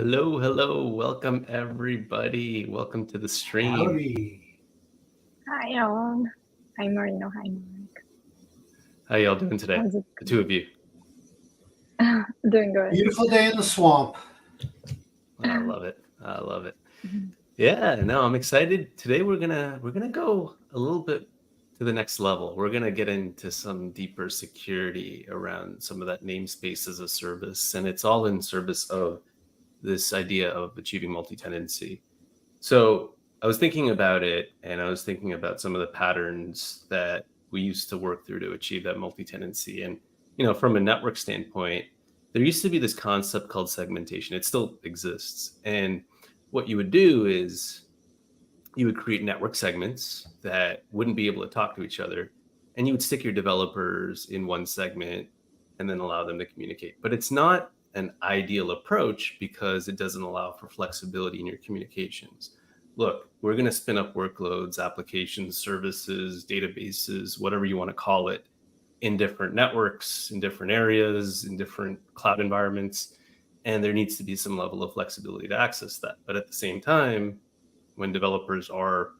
Hello, hello. Welcome, everybody. Welcome to the stream. Howdy. Hi, all. Hi, Marino. Hi, Mark. How y'all doing today? How's it The two of you. doing good? Beautiful day in the swamp. I love it. I love it. Yeah, no, I'm excited. Today we're gonna go a little bit to the next level. We're gonna get into some deeper security around some of that namespace as a service, and it's all in service of this idea of achieving multi-tenancy. So I was thinking about it, and I was thinking about some of the patterns that we used to work through to achieve that multi-tenancy. And from a network standpoint, there used to be this concept called segmentation. It still exists. And what you would do is you would create network segments that wouldn't be able to talk to each other, and you would stick your developers in one segment and then allow them to communicate. But it's not an ideal approach because it doesn't allow for flexibility in your communications. Look, we're going to spin up workloads, applications, services, databases, whatever you want to call it, in different networks, in different areas, in different cloud environments. And there needs to be some level of flexibility to access that. But at the same time, when developers are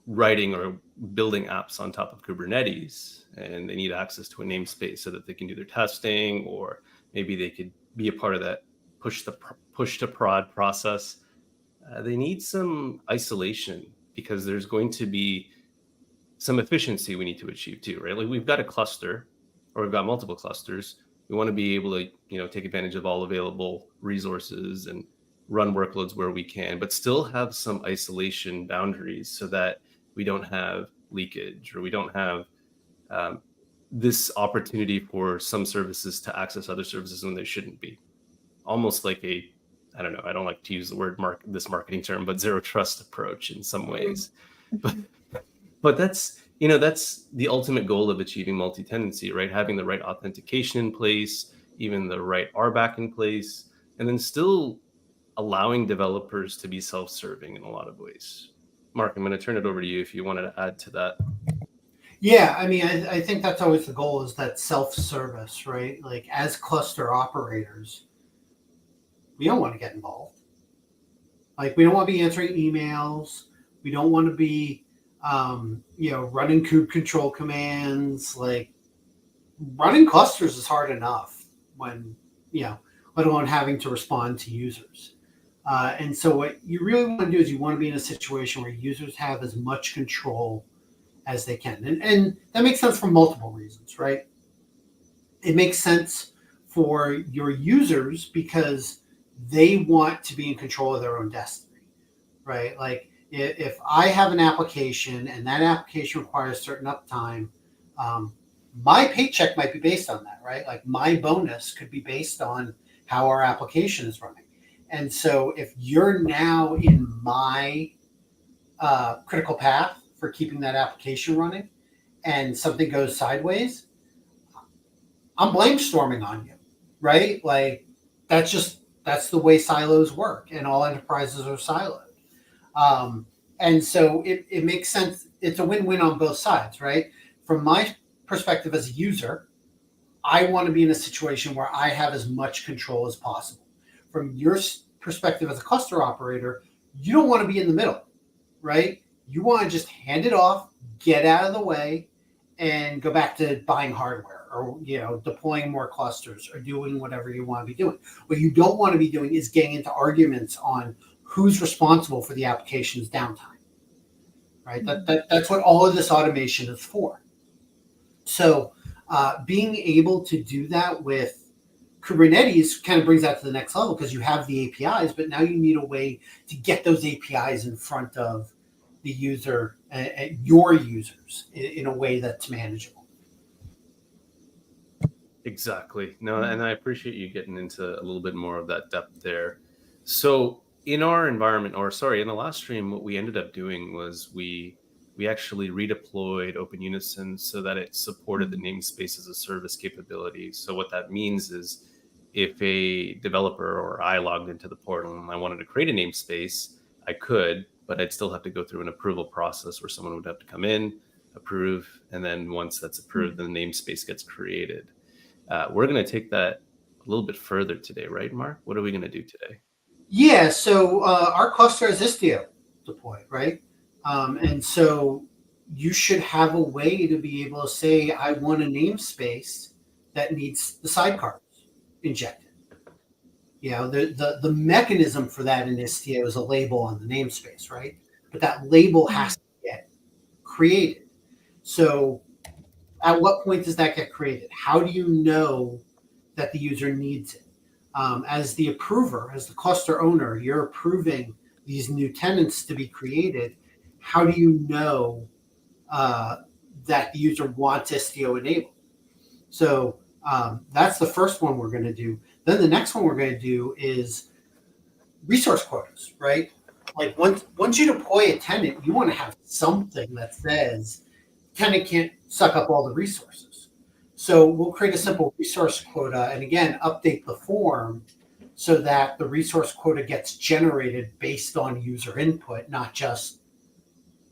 writing or building apps on top of Kubernetes and they need access to a namespace so that they can do their testing, or maybe they could be a part of that push to prod process, they need some isolation because there's going to be some efficiency we need to achieve too, right? Like we've got a cluster or we've got multiple clusters. We want to be able to, take advantage of all available resources and run workloads where we can, but still have some isolation boundaries so that we don't have leakage or we don't have this opportunity for some services to access other services when they shouldn't be. Almost like I don't know, I don't like to use the word this marketing term, but zero trust approach in some ways. But that's the ultimate goal of achieving multi-tenancy, right? Having the right authentication in place, even the right RBAC in place, and then still allowing developers to be self-serving in a lot of ways. Mark, I'm going to turn it over to you if you wanted to add to that. Yeah, I mean, I think that's always the goal, is that self-service, right? Like as cluster operators, we don't want to get involved. Like we don't want to be answering emails. We don't want to be, running kube control commands. Like running clusters is hard enough when, let alone having to respond to users. And so what you really want to do is you want to be in a situation where users have as much control as they can. And that makes sense for multiple reasons, right? It makes sense for your users because they want to be in control of their own destiny, right? Like if I have an application and that application requires certain uptime, my paycheck might be based on that, right? Like my bonus could be based on how our application is running. And so if you're now in my critical path for keeping that application running and something goes sideways, I'm blame storming on you, right? Like that's the way silos work, and all enterprises are siloed. And so it makes sense. It's a win-win on both sides, right? From my perspective as a user, I want to be in a situation where I have as much control as possible. From your perspective as a cluster operator, you don't want to be in the middle, right? You want to just hand it off, get out of the way, and go back to buying hardware or deploying more clusters or doing whatever you want to be doing. What you don't want to be doing is getting into arguments on who's responsible for the application's downtime, right? That's what all of this automation is for. So being able to do that with Kubernetes kind of brings that to the next level because you have the APIs, but now you need a way to get those APIs in front of the user, your users, in a way that's manageable. Exactly. No, and I appreciate you getting into a little bit more of that depth there. So in our environment, in the last stream, what we ended up doing was we actually redeployed OpenUnison so that it supported the namespace as a service capability. So what that means is if a developer or I logged into the portal and I wanted to create a namespace, I could, but I'd still have to go through an approval process where someone would have to come in, approve, and then once that's approved, then the namespace gets created. We're going to take that a little bit further today, right, Mark? What are we going to do today? Yeah, so our cluster has Istio deployed, right? And so you should have a way to be able to say, I want a namespace that needs the sidecars injected. The mechanism for that in Istio is a label on the namespace, right? But that label has to get created. So at what point does that get created? How do you know that the user needs it? As the approver, as the cluster owner, you're approving these new tenants to be created. How do you know that the user wants Istio enabled? So that's the first one we're going to do. Then the next one we're going to do is resource quotas, right? Like once you deploy a tenant, you want to have something that says tenant can't suck up all the resources. So we'll create a simple resource quota and again, update the form so that the resource quota gets generated based on user input, not just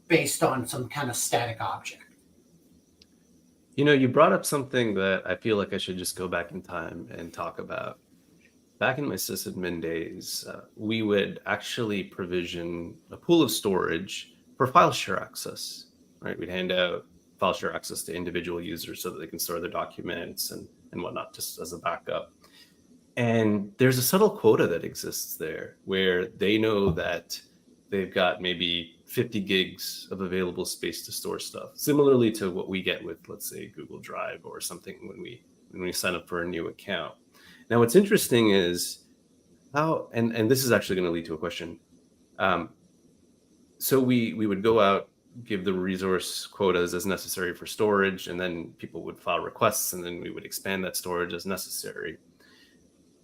based on some kind of static object. You brought up something that I feel like I should just go back in time and talk about. Back in my sysadmin days, we would actually provision a pool of storage for file share access, right? We'd hand out file share access to individual users so that they can store their documents and whatnot, just as a backup. And there's a subtle quota that exists there where they know that they've got maybe 50 gigs of available space to store stuff, similarly to what we get with, let's say, Google Drive or something when we sign up for a new account. Now, what's interesting is how, and this is actually going to lead to a question. So we would go out, give the resource quotas as necessary for storage, and then people would file requests, and then we would expand that storage as necessary.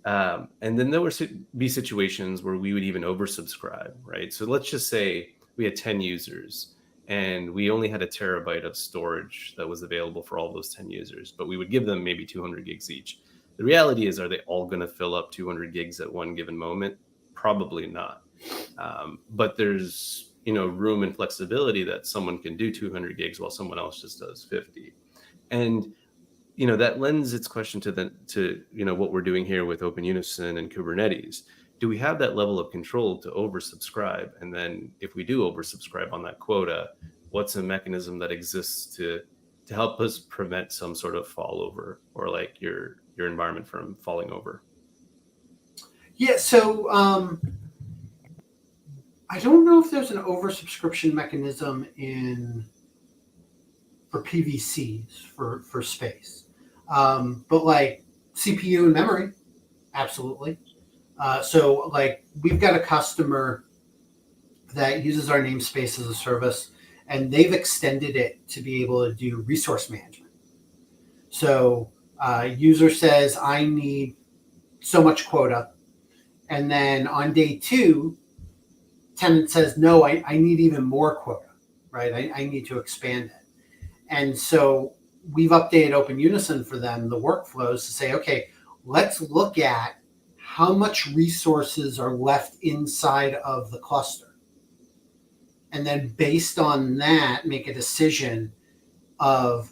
And then there would be situations where we would even oversubscribe, right? So let's just say we had 10 users and we only had 1 terabyte of storage that was available for all those 10 users, but we would give them maybe 200 gigs each. The reality is, are they all going to fill up 200 gigs at one given moment? Probably not. But there's room and flexibility that someone can do 200 gigs while someone else just does 50. And that lends its question to what we're doing here with Open Unison and Kubernetes. Do we have that level of control to oversubscribe? And then if we do oversubscribe on that quota, what's a mechanism that exists to help us prevent some sort of fallover or like your environment from falling over? Yeah, so I don't know if there's an oversubscription mechanism for PVCs for space. But like CPU and memory, absolutely. So like we've got a customer that uses our namespace as a service, and they've extended it to be able to do resource management. So user says, I need so much quota. And then on day 2, tenant says, no, I need even more quota, right? I need to expand it. And so we've updated Open Unison for them, the workflows, to say, okay, let's look at how much resources are left inside of the cluster. And then based on that, make a decision of,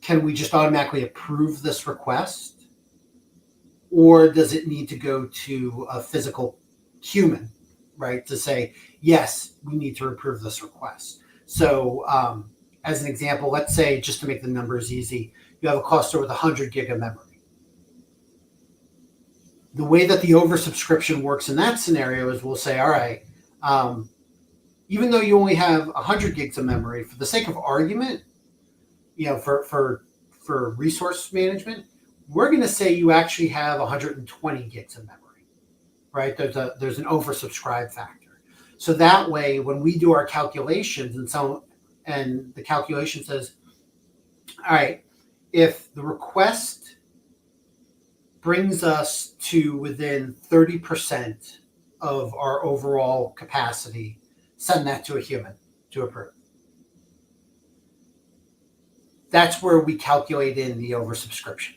can we just automatically approve this request? Or does it need to go to a physical human, right? To say, yes, we need to approve this request. So as an example, let's say, just to make the numbers easy, you have a cluster with 100 gig of memory. The way that the oversubscription works in that scenario is we'll say, all right, even though you only have 100 gigs of memory, for the sake of argument, for resource management, we're going to say you actually have 120 gigs of memory, right? There's an oversubscribe factor. So that way, when we do our calculations and the calculation says, all right, if the request brings us to within 30% of our overall capacity, send that to a human to approve. That's where we calculate in the oversubscription.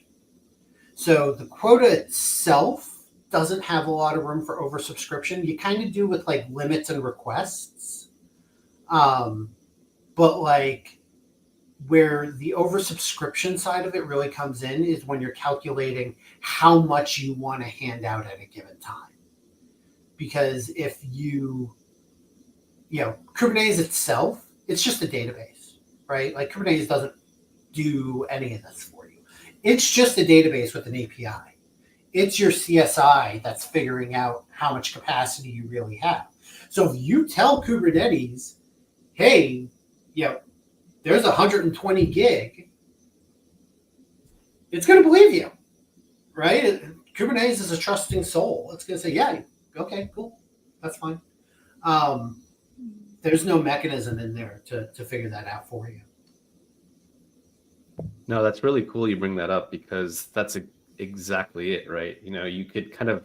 So the quota itself doesn't have a lot of room for oversubscription. You kind of do with like limits and requests. But like where the oversubscription side of it really comes in is when you're calculating how much you want to hand out at a given time. because if Kubernetes itself, it's just a database, right? Like Kubernetes doesn't do any of this for you. It's just a database with an API. It's your CSI that's figuring out how much capacity you really have. So if you tell Kubernetes, hey, there's 120 gig, it's going to believe you, right? Kubernetes is a trusting soul. It's going to say, yeah, okay, cool, that's fine. There's no mechanism in there to figure that out for you. No, that's really cool you bring that up, because that's exactly it, right? You could kind of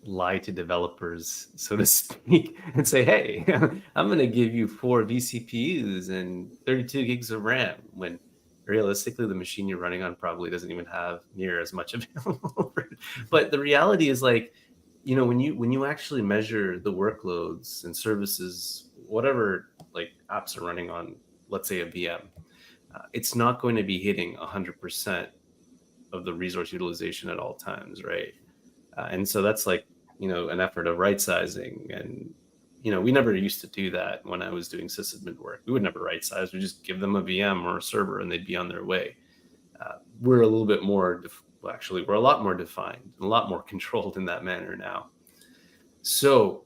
lie to developers, so to speak, and say, hey, I'm going to give you 4 vCPUs and 32 gigs of RAM, when realistically the machine you're running on probably doesn't even have near as much available. But the reality is, like, when you actually measure the workloads and services, whatever like apps are running on, let's say a VM, it's not going to be hitting 100% of the resource utilization at all times, right? And so that's like, an effort of right sizing. And, we never used to do that when I was doing sysadmin work. We would never right size. We just give them a VM or a server and they'd be on their way. We're a little bit more, we're a lot more defined, and a lot more controlled in that manner now. So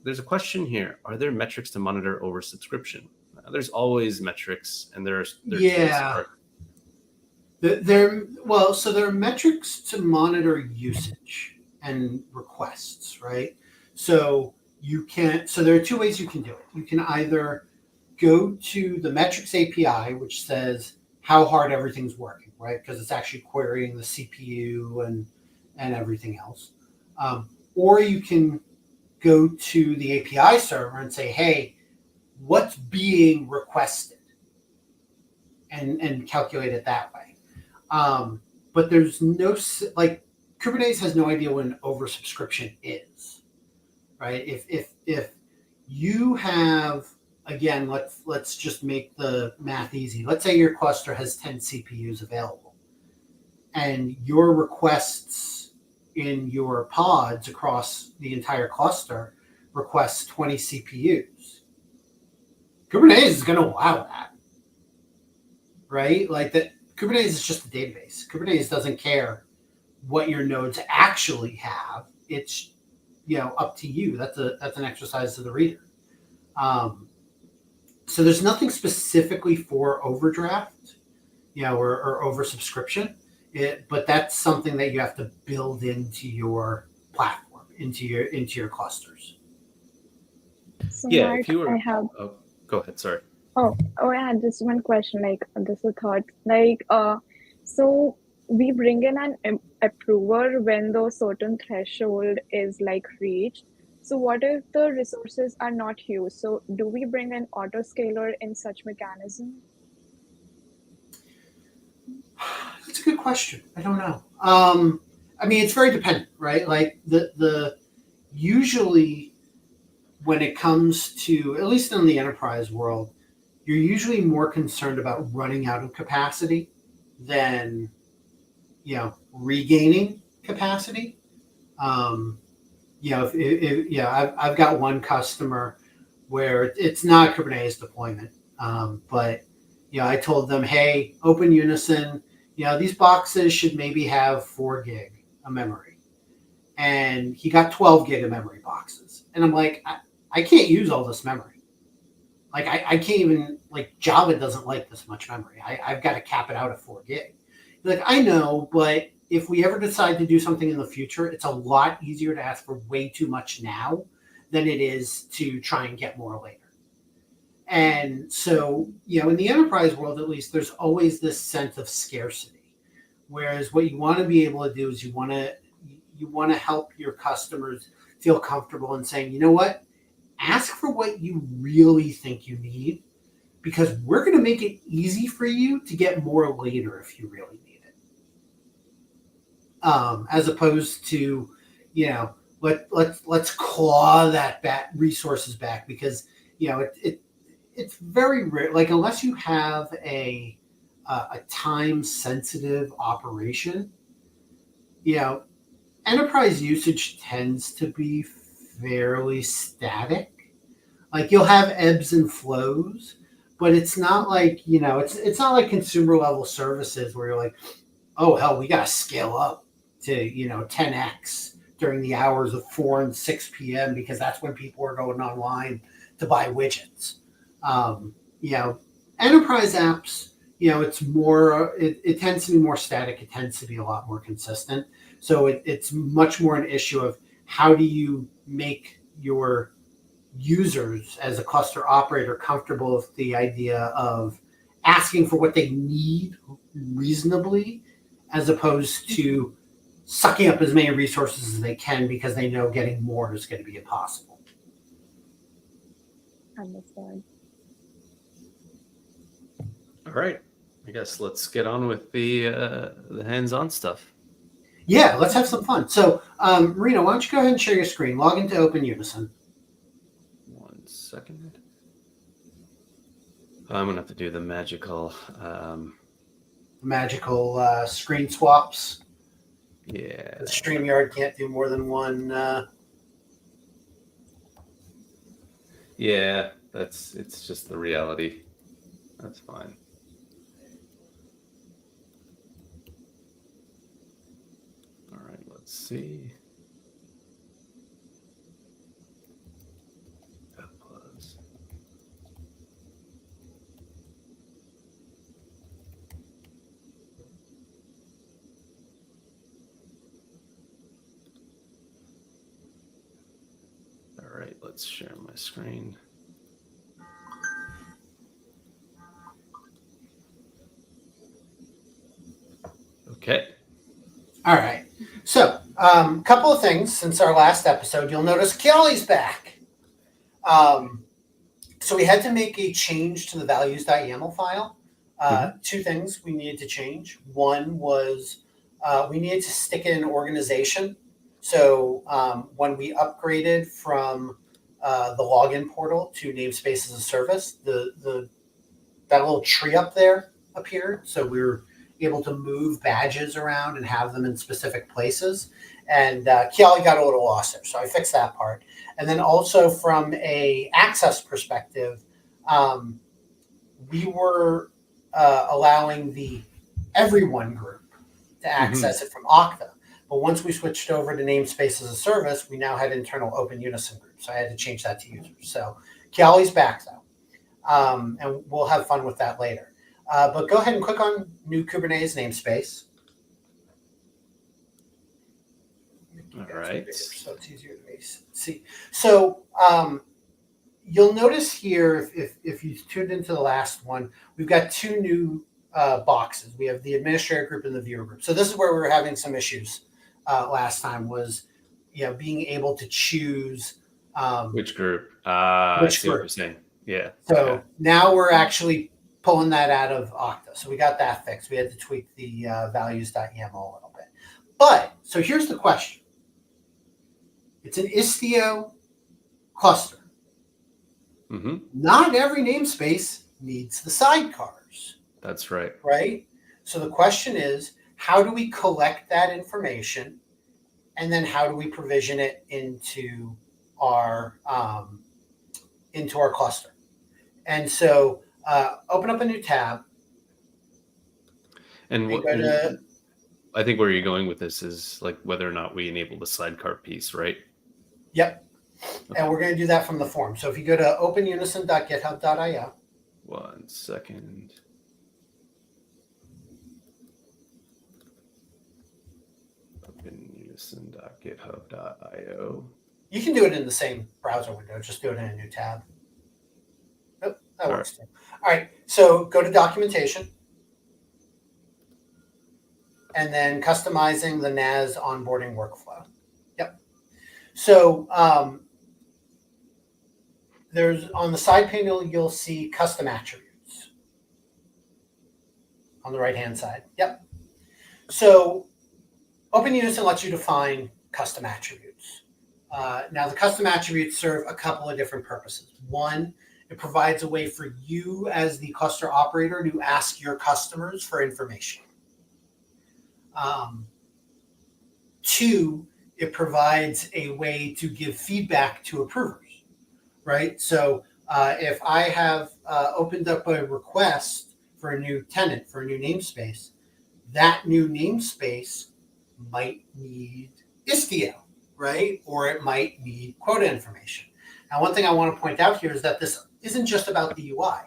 there's a question here. Are there metrics to monitor oversubscription? There's always metrics, and there are there are metrics to monitor usage and requests, right? So there are 2 ways you can do it. You can either go to the metrics API, which says how hard everything's working, right? Because it's actually querying the CPU and everything else. Or you can go to the API server and say, hey, what's being requested, and calculate it that way. But there's no, like, Kubernetes has no idea what an oversubscription is, right? If you have, again, let's just make the math easy. Let's say your cluster has 10 CPUs available, and your requests in your pods across the entire cluster requests 20 CPUs. Kubernetes is going to allow that, right? Like that, Kubernetes is just a database. Kubernetes doesn't care what your nodes actually have. It's up to you. That's an exercise to the reader. So there's nothing specifically for overdraft, or oversubscription. But that's something that you have to build into your platform, into your clusters. So Yeah, Mark, if you were, I have go ahead. Sorry. Oh, I had just one question, like this is a thought. So we bring in an approver when the certain threshold is like reached. So what if the resources are not used? So do we bring an autoscaler in such mechanism? That's a good question. I don't know. I mean, it's very dependent, right? Like the usually when it comes to, at least in the enterprise world, you're usually more concerned about running out of capacity than regaining capacity. I've got one customer where it's not a Kubernetes deployment, but I told them, hey, Open Unison, these boxes should maybe have 4 gig of memory, and he got 12 gig of memory boxes, and I'm like, I can't use all this memory. Like I can't even, like, Java doesn't like this much memory. I've got to cap it out at 4 gig. Like, I know, but if we ever decide to do something in the future, it's a lot easier to ask for way too much now than it is to try and get more later. And so, in the enterprise world, at least, there's always this sense of scarcity. Whereas what you want to be able to do is you want to help your customers feel comfortable in saying, you know what? Ask for what you really think you need, because we're going to make it easy for you to get more later if you really need it. As opposed to, let's claw that resources back, because it's very rare. Like, unless you have a time sensitive operation, enterprise usage tends to be fairly static. Like you'll have ebbs and flows, but it's not like, it's not like consumer level services where you're like, oh hell, we got to scale up to 10x during the hours of 4 and 6 p.m. because that's when people are going online to buy widgets. Enterprise apps, it's more, it tends to be more static. It tends to be a lot more consistent. So it's much more an issue of how do you make your users as a cluster operator comfortable with the idea of asking for what they need reasonably, as opposed to sucking up as many resources as they can because they know getting more is going to be impossible. Understand. All right. I guess let's get on with the hands-on stuff. Yeah, let's have some fun. So, Marina, why don't you go ahead and share your screen? Log into Open Unison. 1 second. I'm gonna have to do the magical. Screen swaps. Yeah. The StreamYard can't do more than one. Yeah, it's just the reality. That's fine. All right, let's see. Plus. All right, let's share my screen. Okay. All right. So, a couple of things since our last episode. You'll notice Kelly's back. So we had to make a change to the values.yaml file. Two things we needed to change. One was we needed to stick in an organization. So when we upgraded from the login portal to Namespaces as a service, that little tree up there appeared. So we were able to move badges around and have them in specific places. And Kelly got a little lost there, so I fixed that part. And then also from a access perspective, we were allowing the everyone group to access it from Okta. But once we switched over to Namespace as a service, we now had internal Open Unison groups. So I had to change that to users. So Kelly's back though, and we'll have fun with that later. But go ahead and click on New Kubernetes Namespace. All right. So it's easier to see. So you'll notice here, if you tuned into the last one, we've got two new boxes. We have the administrator group and the viewer group. So this is where we were having some issues last time, was being able to choose Which group? Which I see what group? you're saying. Yeah. So okay. now we're actually pulling that out of Okta. So we got that fixed. We had to tweak the values.yaml a little bit. But so here's the question. It's an Istio cluster. Not every namespace needs the sidecars. That's right. Right? So the question is, how do we collect that information? And then how do we provision it into our cluster? And so open up a new tab. And what, I think where you're going with this is like whether or not we enable the sidecar piece, right? Yep. Okay. And we're going to do that from the form. So if you go to openunison.github.io. 1 second. openunison.github.io. You can do it in the same browser window. Just do it in a new tab. Oh, that works too. All right. So go to documentation. And then customizing the NAS onboarding workflow. Yep. So there's on the side panel, you'll see custom attributes on the right-hand side. Yep. So Open Unison lets you define custom attributes. Now, the custom attributes serve a couple of different purposes. One, it provides a way for you as the cluster operator to ask your customers for information. Two, it provides a way to give feedback to approvers, right? So if I have opened up a request for a new tenant, for a new namespace, that new namespace might need Istio, right? Or it might need quota information. Now, one thing I want to point out here is that this isn't just about the UI.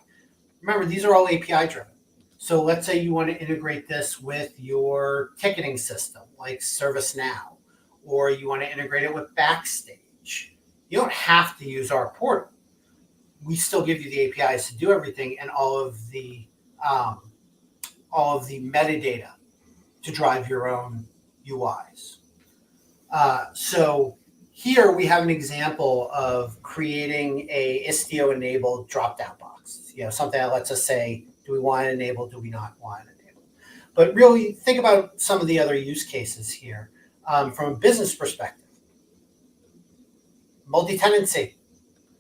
Remember, these are all API driven. So let's say you want to integrate this with your ticketing system, like ServiceNow, or you want to integrate it with Backstage. You don't have to use our portal. We still give you the APIs to do everything and all of the metadata to drive your own UIs. So here we have an example of creating a Istio-enabled drop-down box. Something that lets us say, do we want it enabled? Do we not want it enabled? But really, think about some of the other use cases here from a business perspective. Multi-tenancy,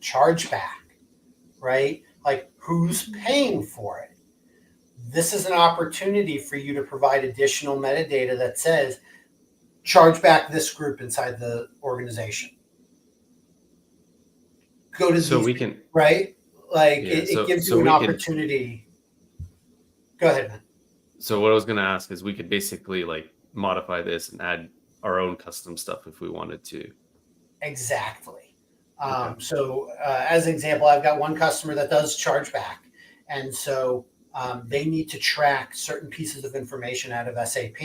chargeback, right? Like, who's paying for it? This is an opportunity for you to provide additional metadata that says, charge back this group inside the organization. Go to So these, we can, right? Like it gives you an opportunity. Go ahead, man. So what I was going to ask is we could basically like modify this and add our own custom stuff if we wanted to. Exactly. Okay. So as an example, I've got one customer that does charge back. And so they need to track certain pieces of information out of SAP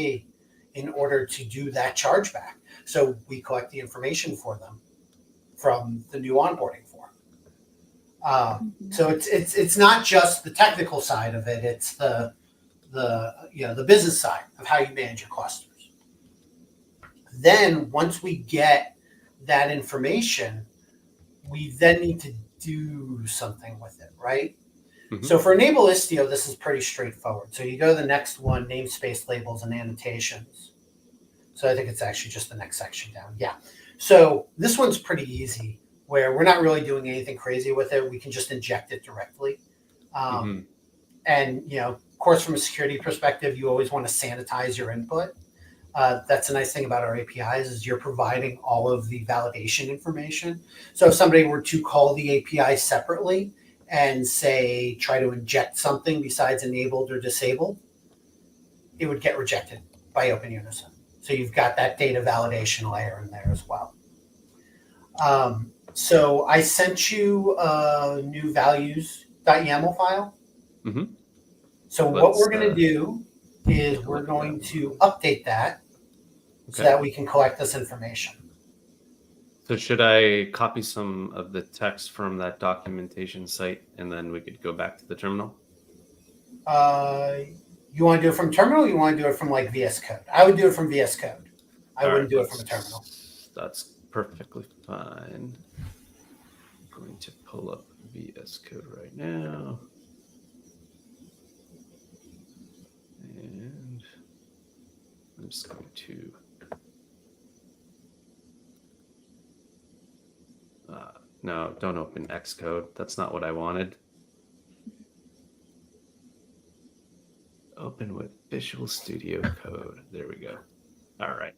in order to do that chargeback. So we collect the information for them from the new onboarding form. So it's not just the technical side of it; it's the business side of how you manage your clusters. Then once we get that information, we then need to do something with it, right? Mm-hmm. So for Enable Istio, this is pretty straightforward. So you go to the next one, namespace labels and annotations. So I think it's actually just the next section down. Yeah. So this one's pretty easy, where we're not really doing anything crazy with it. We can just inject it directly. And, of course, from a security perspective, you always want to sanitize your input. That's a nice thing about our APIs is you're providing all of the validation information. So if somebody were to call the API separately and say, try to inject something besides enabled or disabled, it would get rejected by OpenUnison. So you've got that data validation layer in there as well. So I sent you a new values.yaml file. Mm-hmm. So what we're going to do is we're going to update that so that we can collect this information. So should I copy some of the text from that documentation site and then we could go back to the terminal? You want to do it from terminal or you want to do it from like VS Code? I would do it from VS Code. I wouldn't do it from a terminal. That's perfectly fine. I'm going to pull up VS Code right now. And I'm just going to no, don't open Xcode. That's not what I wanted. Open with Visual Studio Code. There we go. All right.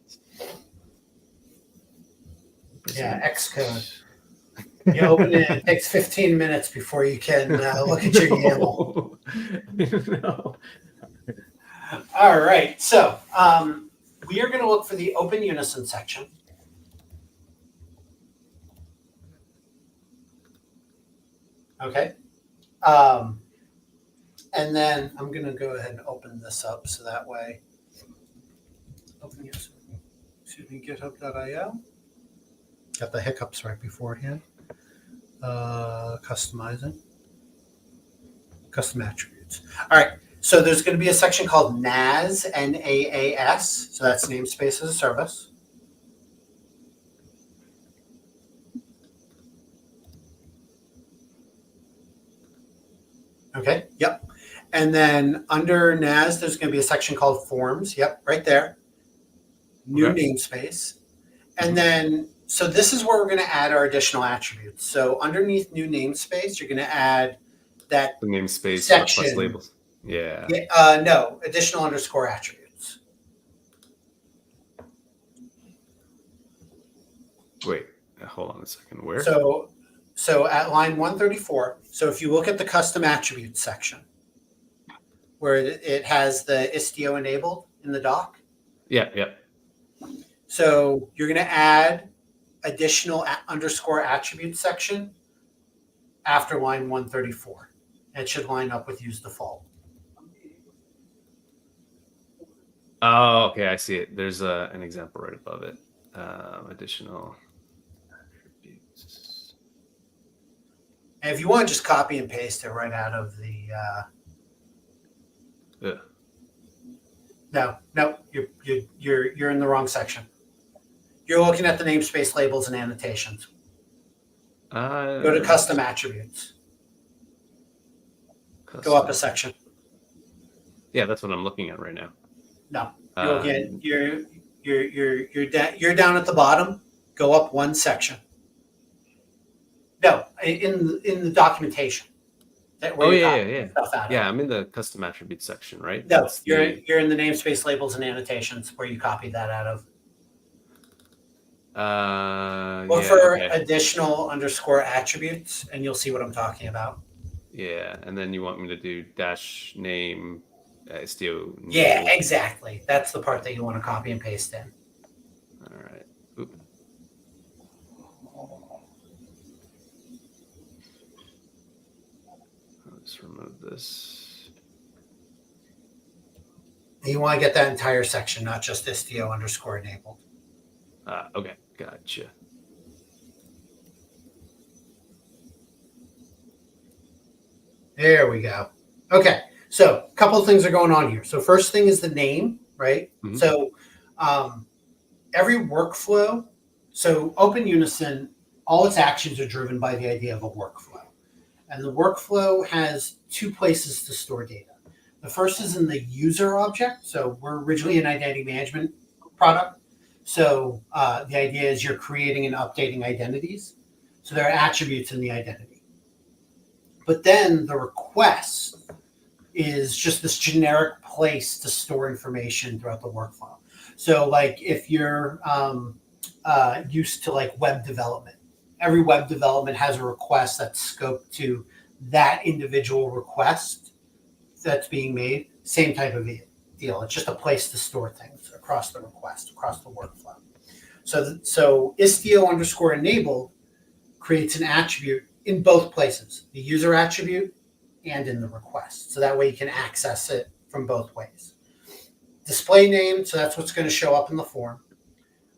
Yeah, Xcode. You open it, it takes 15 minutes before you can look at your YAML. No. All right, so we are going to look for the OpenUnison section. Okay. And then I'm going to go ahead and open this up so that way. OpenUnison, GitHub.io. Got the hiccups right beforehand. Customizing. Custom attributes. All right. So there's going to be a section called NAS, N-A-A-S. So that's Namespace as a Service. Okay. Yep. And then under NAS, there's going to be a section called Forms. Yep. Right there. New namespace. And then, so this is where we're going to add our additional attributes. So underneath new namespace, you're going to add that the namespace section. Plus labels. Yeah. No, additional underscore attributes. Wait, hold on a second. Where? So at line 134, so if you look at the custom attributes section, where it has the Istio enabled in the doc. Yeah. So you're going to add additional underscore attributes section after line 134. It should line up with use default. Oh, okay. I see it. There's an example right above it. Additional attributes. And if you want to just copy and paste it right out of the. No, you're in the wrong section. You're looking at the namespace labels and annotations. Go to custom attributes. Go up a section. Yeah, that's what I'm looking at right now. No, you're down at the bottom. Go up one section. No, in the documentation. Yeah. Yeah, I'm in the custom attributes section, right? No, you're in the namespace labels and annotations where you copied that out of. Look for additional underscore attributes, and you'll see what I'm talking about. Yeah, and then you want me to do dash name Istio. Yeah, exactly. That's the part that you want to copy and paste in. All right. Oop. Let's remove this. You want to get that entire section, not just Istio underscore enabled. Okay, gotcha. There we go. Okay, so a couple of things are going on here. So first thing is the name, right? Mm-hmm. So every workflow, so Open Unison, all its actions are driven by the idea of a workflow. And the workflow has two places to store data. The first is in the user object. So we're originally an identity management product. So the idea is you're creating and updating identities. So there are attributes in the identity. But then the request is just this generic place to store information throughout the workflow. So like if you're used to like web development, every web development has a request that's scoped to that individual request that's being made. Same type of deal. It's just a place to store things across the request, across the workflow. So Istio underscore enabled creates an attribute in both places, the user attribute and in the request. So that way you can access it from both ways. Display name, so that's what's going to show up in the form.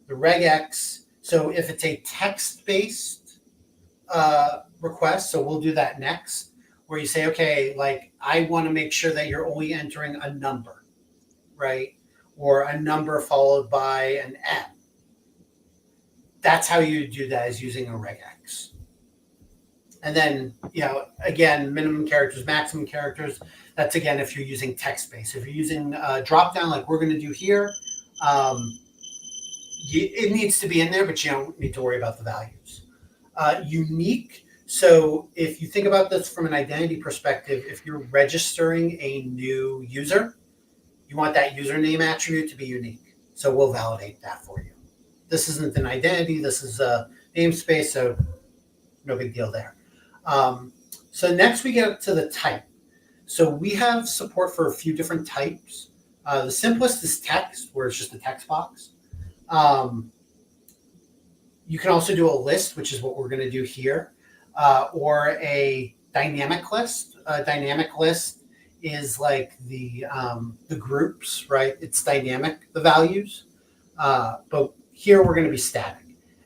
The regex, so if it's a text-based request, so we'll do that next, where you say, okay, like I want to make sure that you're only entering a number, right? Or a number followed by an M. That's how you do that, is using a regex. And then, again, minimum characters, maximum characters. That's, again, if you're using text-based. If you're using drop-down like we're going to do here, it needs to be in there, but you don't need to worry about the values. Unique. So if you think about this from an identity perspective, if you're registering a new user, you want that username attribute to be unique. So we'll validate that for you. This isn't an identity. This is a namespace, so no big deal there. So next we get to the type. So we have support for a few different types. The simplest is text, where it's just a text box. You can also do a list, which is what we're going to do here, or a dynamic list. A dynamic list is like the groups, right? It's dynamic, the values. But here we're going to be static.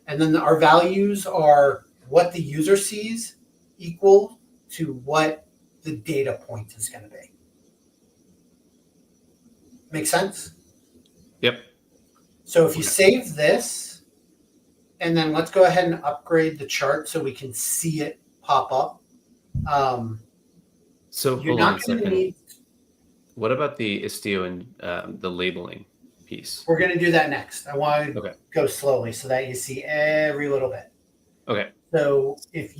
And then our values are what the user sees equal to what the data point is going to be. Make sense? Yep. So if you save this, and then let's go ahead and upgrade the chart so we can see it pop up. So hold on a second. What about the Istio and the labeling piece? We're going to do that next. I want to go slowly so that you see every little bit. Okay. So if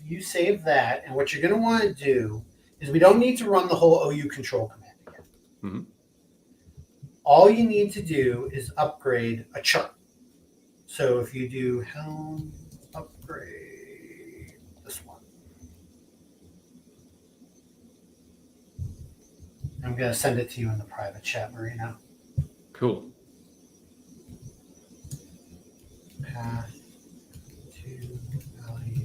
you save that, and what you're going to want to do is we don't need to run the whole OU control command again. Mm-hmm. All you need to do is upgrade a chart. So if you do Helm upgrade, this one. I'm going to send it to you in the private chat, Marino. Cool. Path to values.yaml.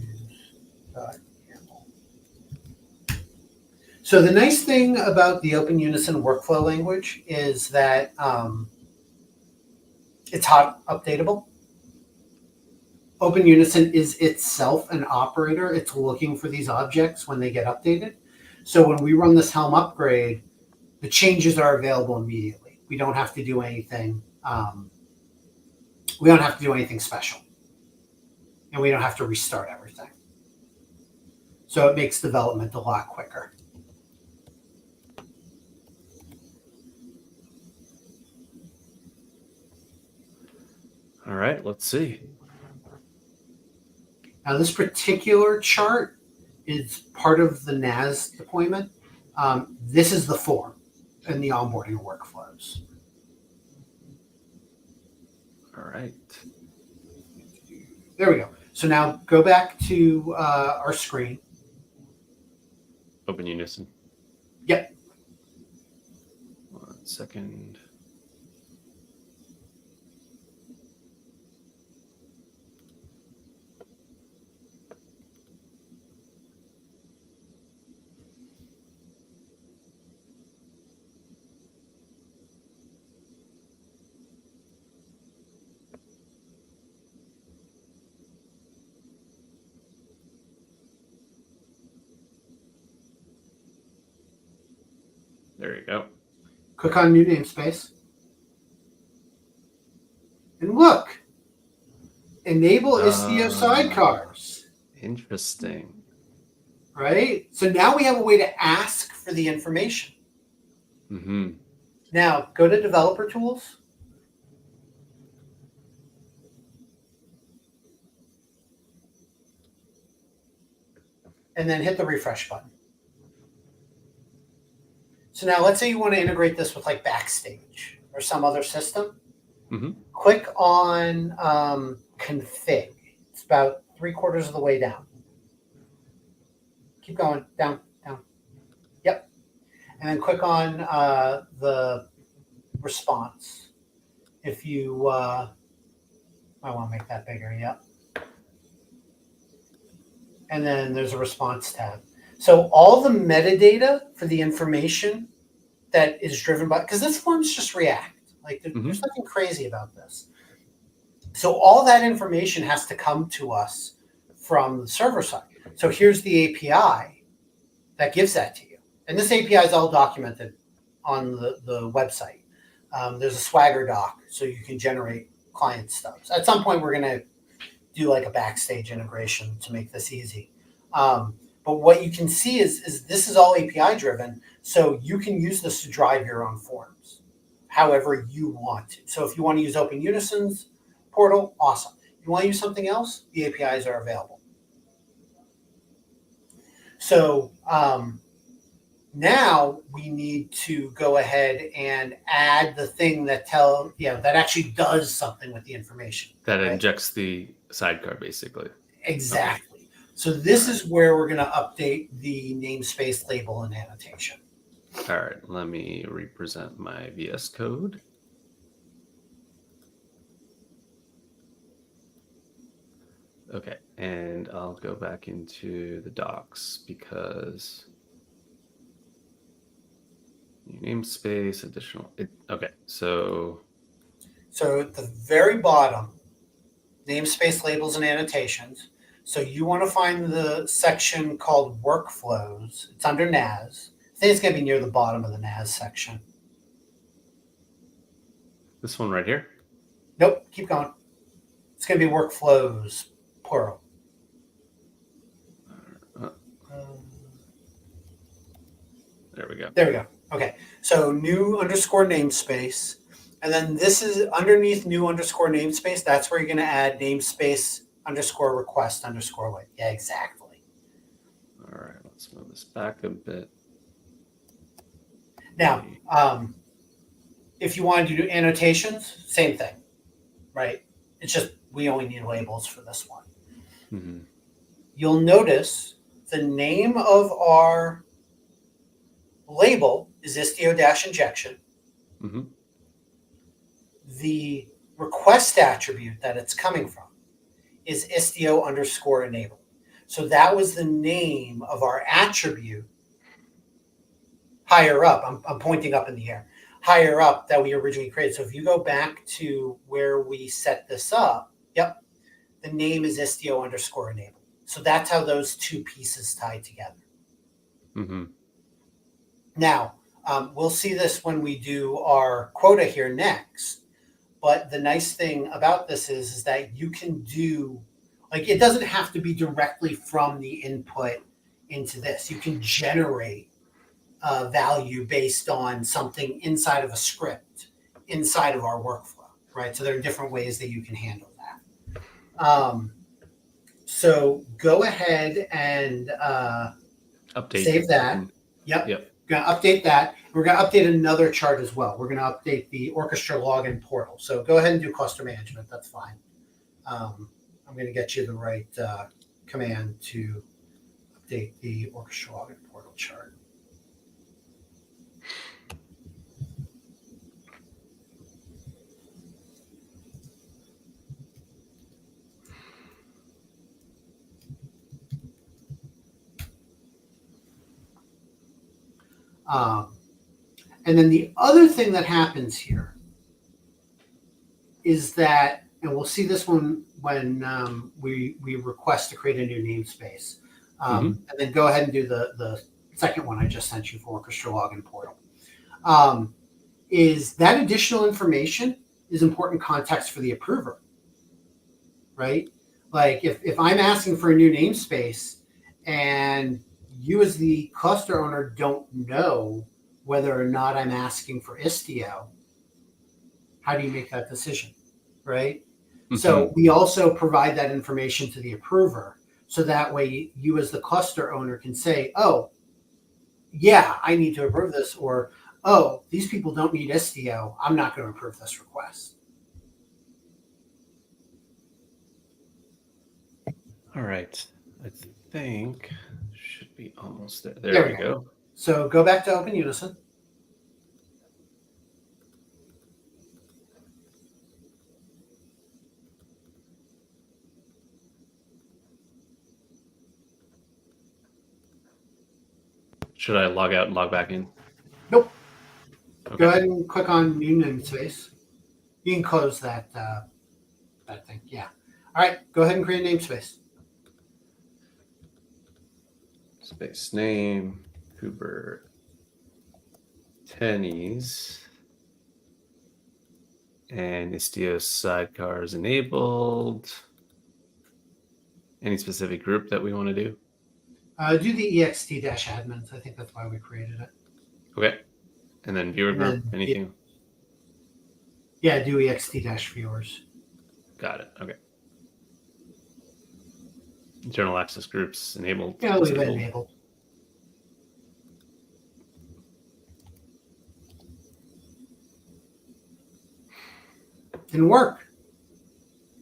So the nice thing about the Open Unison workflow language is that it's hot updatable. Open Unison is itself an operator. It's looking for these objects when they get updated. So when we run this Helm upgrade, the changes are available immediately. We don't have to do anything. We don't have to do anything special, and we don't have to restart everything. So it makes development a lot quicker. All right, let's see. Now this particular chart is part of the NAS deployment. This is the form in the onboarding workflows. All right. There we go. So now go back to our screen. Open Unison. Yep. 1 second. There you go. Click on new namespace. And look, enable Istio sidecars. Interesting. Right? So now we have a way to ask for the information. Mm-hmm. Now go to developer tools. And then hit the refresh button. So now let's say you want to integrate this with like Backstage or some other system. Mm-hmm. Click on config. It's about 3/4 of the way down. Keep going, down, down. Yep. And then click on the response. If you, I want to make that bigger, yep. And then there's a response tab. So all the metadata for the information that is driven by, because this form's just React. Like there's nothing crazy about this. So all that information has to come to us from the server side. So here's the API that gives that to you. And this API is all documented on the website. There's a Swagger doc, so you can generate client stubs. At some point, we're going to do like a Backstage integration to make this easy. But what you can see is this is all API driven, so you can use this to drive your own forms however you want to. So if you want to use Open Unison's portal, awesome. If you want to use something else, the APIs are available. So now we need to go ahead and add the thing that that actually does something with the information. That injects the sidecar, basically. Exactly. Okay. So this is where we're going to update the namespace label and annotation. All right, let me represent my VS Code. Okay, and I'll go back into the docs because new namespace, additional. Okay, so at the very bottom, namespace labels and annotations. So you want to find the section called workflows. It's under NAS. I think it's going to be near the bottom of the NAS section. This one right here? Nope, keep going. It's going to be workflows, plural. There we go. There we go. Okay, so new underscore namespace. And then this is underneath new underscore namespace. That's where you're going to add namespace underscore request underscore wait. Yeah, exactly. All right, let's move this back a bit. Now, if you wanted to do annotations, same thing, right? It's just we only need labels for this one. Mm-hmm. You'll notice the name of our label is Istio-injection. Mm-hmm. The request attribute that it's coming from is Istio_enable. So that was the name of our attribute higher up. I'm pointing up in the air. Higher up that we originally created. So if you go back to where we set this up, yep, the name is Istio_enable. So that's how those two pieces tie together. Mm-hmm. Now, we'll see this when we do our quota here next. But the nice thing about this is that you can do, like, it doesn't have to be directly from the input into this. You can generate value based on something inside of a script, inside of our workflow, right? So there are different ways that you can handle that. So go ahead and Update. save that. Yep. We're going to update that. We're going to update another chart as well. We're going to update the orchestra login portal. So go ahead and do cluster management. That's fine. I'm going to get you the right command to update the orchestra login portal chart. And then the other thing that happens here is that, and we'll see this when we request to create a new namespace. And then go ahead and do the second one I just sent you for orchestra login portal. Is that additional information is important context for the approver, right? Like if I'm asking for a new namespace and you as the cluster owner don't know whether or not I'm asking for Istio, how do you make that decision, right? Mm-hmm. So we also provide that information to the approver. So that way you as the cluster owner can say, oh, yeah, I need to approve this, or, oh, these people don't need Istio, I'm not going to approve this request. All right. I think should be almost there. There we go. So go back to Open Unison. Should I log out and log back in? Nope. Okay. Go ahead and click on New Namespace. You can close that that thing. Yeah. All right. Go ahead and create a namespace. Space name, Kubernetes, and Istio sidecars enabled. Any specific group that we want to do? Do the ext-admins. I think that's why we created it. Okay. And then viewer group, anything? Yeah, do ext-viewers. Got it. Okay. Internal access groups enabled. Yeah, I'll leave it enabled. Didn't work.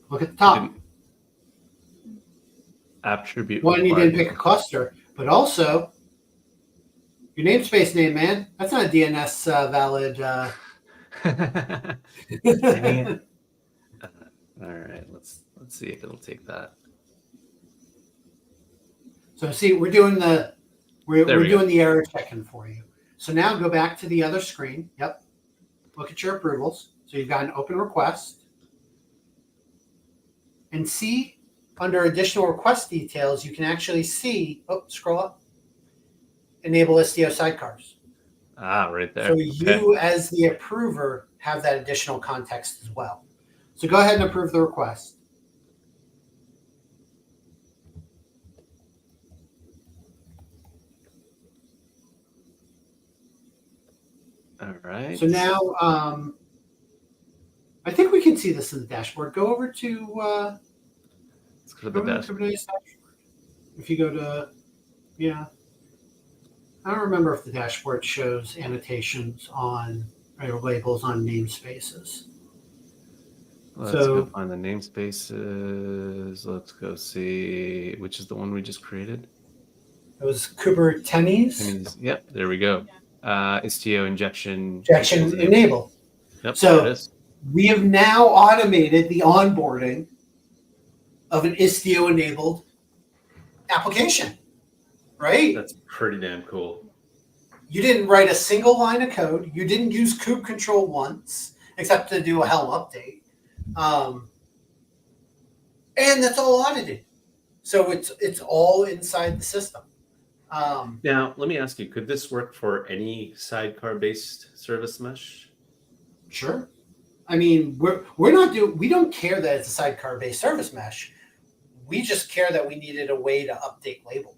Look at the top. Attribute. One, you didn't pick a cluster, but also your namespace name, man. That's not a DNS valid. All right, let's see if it'll take that. So see, we're doing the error checking for you. So now go back to the other screen. Yep. Look at your approvals. So you've got an open request. And see under additional request details, you can actually see, scroll up, enable Istio sidecars. Ah, right there. So you as the approver have that additional context as well. So go ahead and approve the request. All right. So now I think we can see this in the dashboard. Go over to let's go to the dashboard. If you go to, I don't remember if the dashboard shows annotations on or labels on namespaces. Let's go find the namespaces. Let's go see which is the one we just created. It was Kubernetes. Yep, there we go. Istio injection Enabled. Yep, so there it is. We have now automated the onboarding of an Istio enabled application, right? That's pretty damn cool. You didn't write a single line of code. You didn't use kube control once, except to do a Helm update. And that's all audited. So it's all inside the system. Now, let me ask you, could this work for any sidecar-based service mesh? Sure. I mean, we don't care that it's a sidecar-based service mesh. We just care that we needed a way to update labels.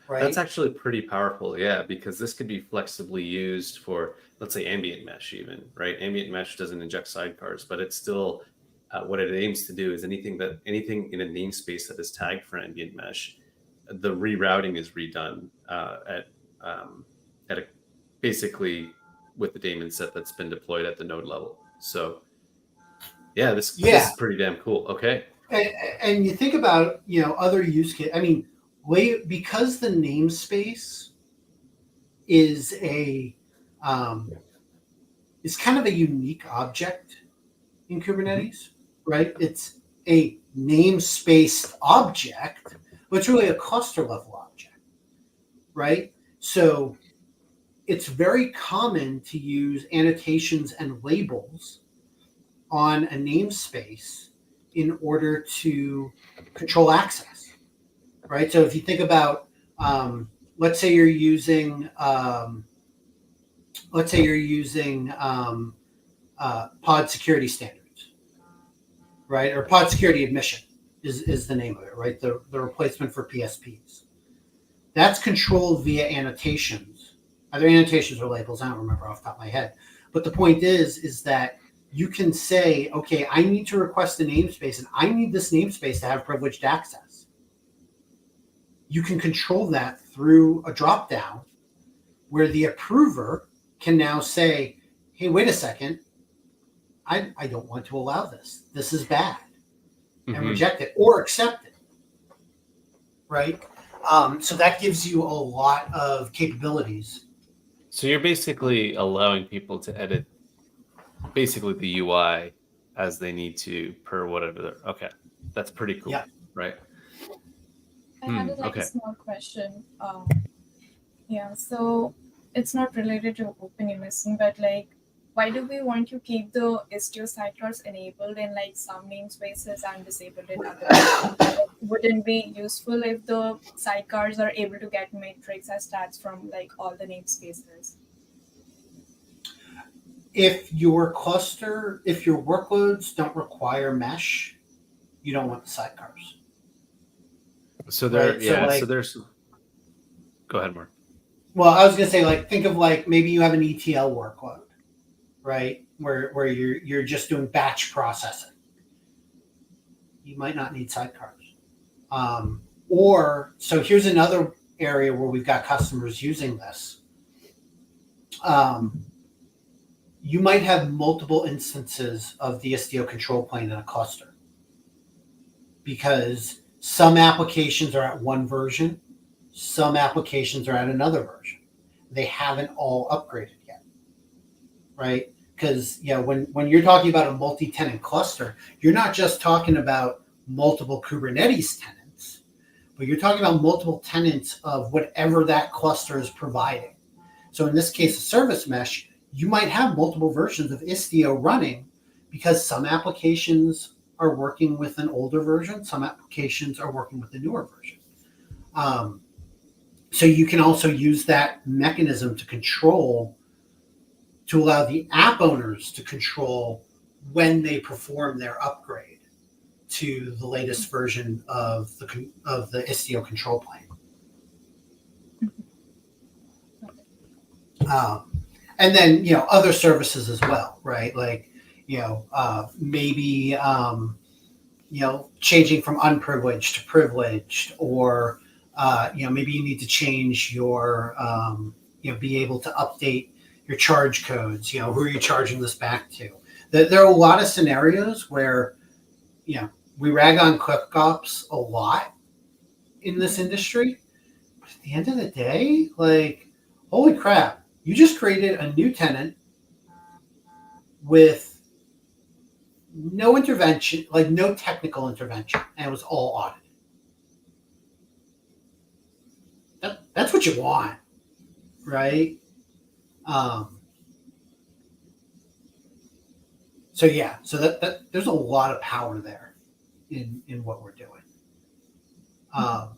Right? That's actually pretty powerful, yeah, because this could be flexibly used for, let's say, ambient mesh even, right? Ambient mesh doesn't inject sidecars, but it's still what it aims to do is anything in a namespace that is tagged for ambient mesh, the rerouting is redone basically with the daemon set that's been deployed at the node level. So, yeah, this is pretty damn cool. Okay. And you think about other use case. I mean, because the namespace is is kind of a unique object in Kubernetes, right? It's a namespace object, but it's really a cluster level object, right? So it's very common to use annotations and labels on a namespace in order to control access, right? So if you think about, let's say you're using pod security standards, right? Or pod security admission is the name of it, right? The replacement for PSPs. That's controlled via annotations, either annotations or labels. I don't remember off the top of my head. But the point is that you can say, okay, I need to request a namespace, and I need this namespace to have privileged access. You can control that through a dropdown where the approver can now say, hey, wait a second, I don't want to allow this. This is bad. And reject it or accept it, right? So that gives you a lot of capabilities. So you're basically allowing people to edit basically the UI as they need to per whatever. Okay, that's pretty cool, right? I had a small question. So it's not related to open MSing, but why do we want to keep the Istio sidecars enabled in some namespaces and disabled in others? Wouldn't it be useful if the sidecars are able to get metrics as stats from all the namespaces? If your workloads don't require mesh, you don't want the sidecars. So there's. Go ahead, Mark. Well, I was gonna say, think of maybe you have an ETL workload, right? Where you're just doing batch processing. You might not need sidecars. So here's another area where we've got customers using this. You might have multiple instances of the Istio control plane in a cluster because some applications are at one version, some applications are at another version. They haven't all upgraded yet, right? Because when you're talking about a multi-tenant cluster, you're not just talking about multiple Kubernetes tenants, but you're talking about multiple tenants of whatever that cluster is providing. So in this case, a service mesh, you might have multiple versions of Istio running because some applications are working with an older version, some applications are working with the newer version. So you can also use that mechanism to allow the app owners to control when they perform their upgrade to the latest version of the Istio control plane. And then, other services as well, right? Maybe, changing from unprivileged to privileged, or, maybe you need to change your, be able to update your charge codes. Who are you charging this back to? There are a lot of scenarios where, we rag on ClickOps a lot in this industry. But at the end of the day, like, holy crap, you just created a new tenant with no intervention, like no technical intervention, and it was all audited. That's what you want, right? So that there's a lot of power there in what we're doing. But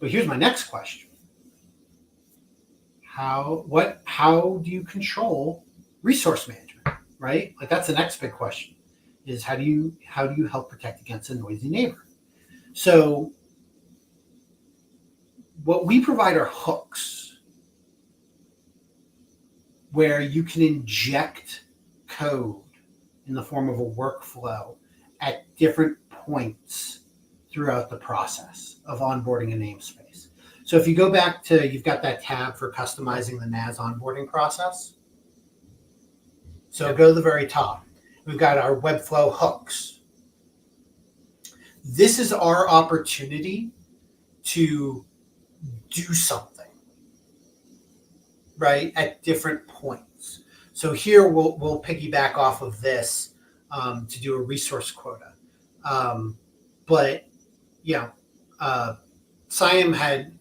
here's my next question: How do you control resource management? Right, like that's the next big question: is how do you help protect against a noisy neighbor? So what we provide are hooks where you can inject code in the form of a workflow at different points throughout the process of onboarding a namespace. So if you go back to, you've got that tab for customizing the NAS onboarding process. So go to the very top. We've got our Webflow hooks. This is our opportunity to do something, right, at different points. So here we'll piggyback off of this to do a resource quota. But Siam had,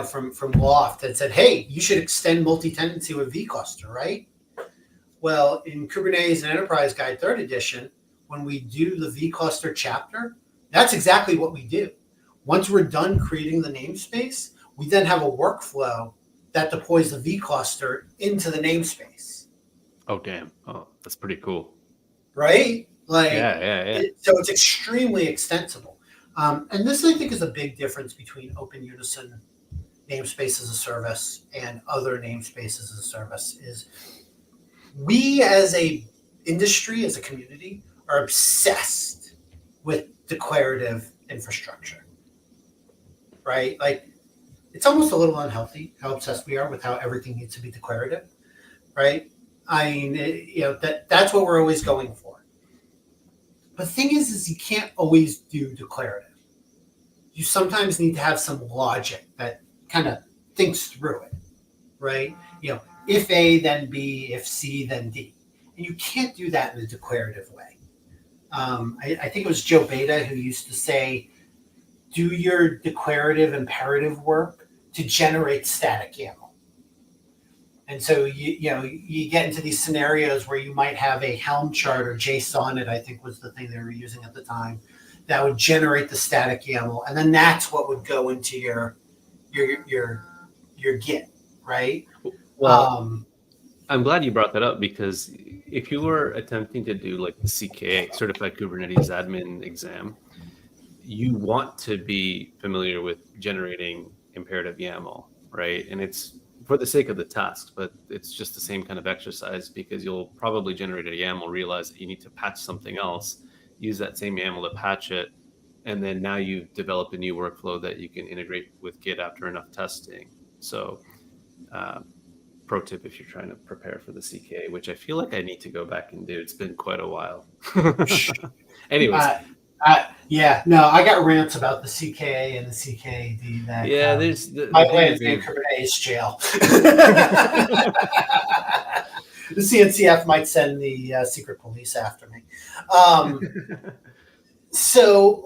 from Loft that said, hey, you should extend multi-tenancy with vCluster, right? Well, in Kubernetes and Enterprise Guide 3rd edition, when we do the vCluster chapter, that's exactly what we do. Once we're done creating the namespace, we then have a workflow that deploys the vCluster into the namespace. Oh, damn. Oh, that's pretty cool. Right? Like, yeah. So it's extremely extensible. And this, I think, is a big difference between Open Unison namespace as a service and other namespaces as a service is we as a industry, as a community, are obsessed with declarative infrastructure, right? Like, it's almost a little unhealthy how obsessed we are with how everything needs to be declarative, right? I mean, that's what we're always going for. But the thing is you can't always do declarative. You sometimes need to have some logic that kind of thinks through it, right? If A, then B, if C, then D. And you can't do that in a declarative way. I think it was Joe Beta who used to say, do your declarative imperative work to generate static YAML. And so you get into these scenarios where you might have a Helm chart or JSON, I think was the thing they were using at the time, that would generate the static YAML, and then that's what would go into your Git, right? Well, I'm glad you brought that up, because if you were attempting to do like the CKA, Certified Kubernetes Admin exam, you want to be familiar with generating imperative YAML, right? And it's for the sake of the task, but it's just the same kind of exercise, because you'll probably generate a YAML, realize that you need to patch something else, use that same YAML to patch it, and then now you've developed a new workflow that you can integrate with Git after enough testing. So pro tip if you're trying to prepare for the CKA, which I feel like I need to go back and do. It's been quite a while. Anyways. I got rants about the CKA and the CKAD. That there's my land's in Kubernetes jail. The CNCF might send the secret police after me. So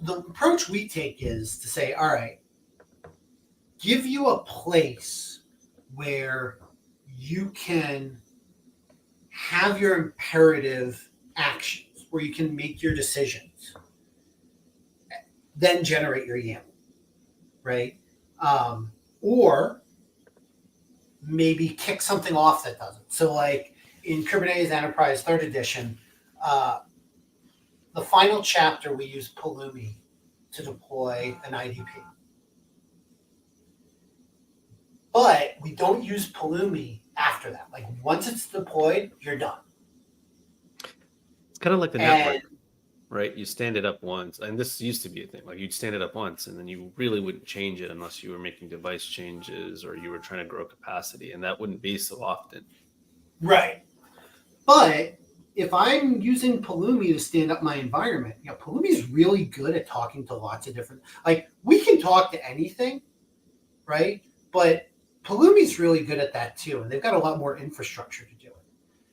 the approach we take is to say, all right, give you a place where you can have your imperative actions, where you can make your decisions, then generate your YAML, right? Or maybe kick something off that doesn't. So like in Kubernetes Enterprise 3rd edition, the final chapter, we use Pulumi to deploy an IDP. But we don't use Pulumi after that. Like once it's deployed, you're done. It's kind of like the network. right? You stand it up once, and this used to be a thing. Like you'd stand it up once, and then you really wouldn't change it unless you were making device changes or you were trying to grow capacity, and that wouldn't be so often. Right. But if I'm using Pulumi to stand up my environment, Pulumi is really good at talking to lots of different. Like we can talk to anything, right? But Pulumi's really good at that too, and they've got a lot more infrastructure to do it.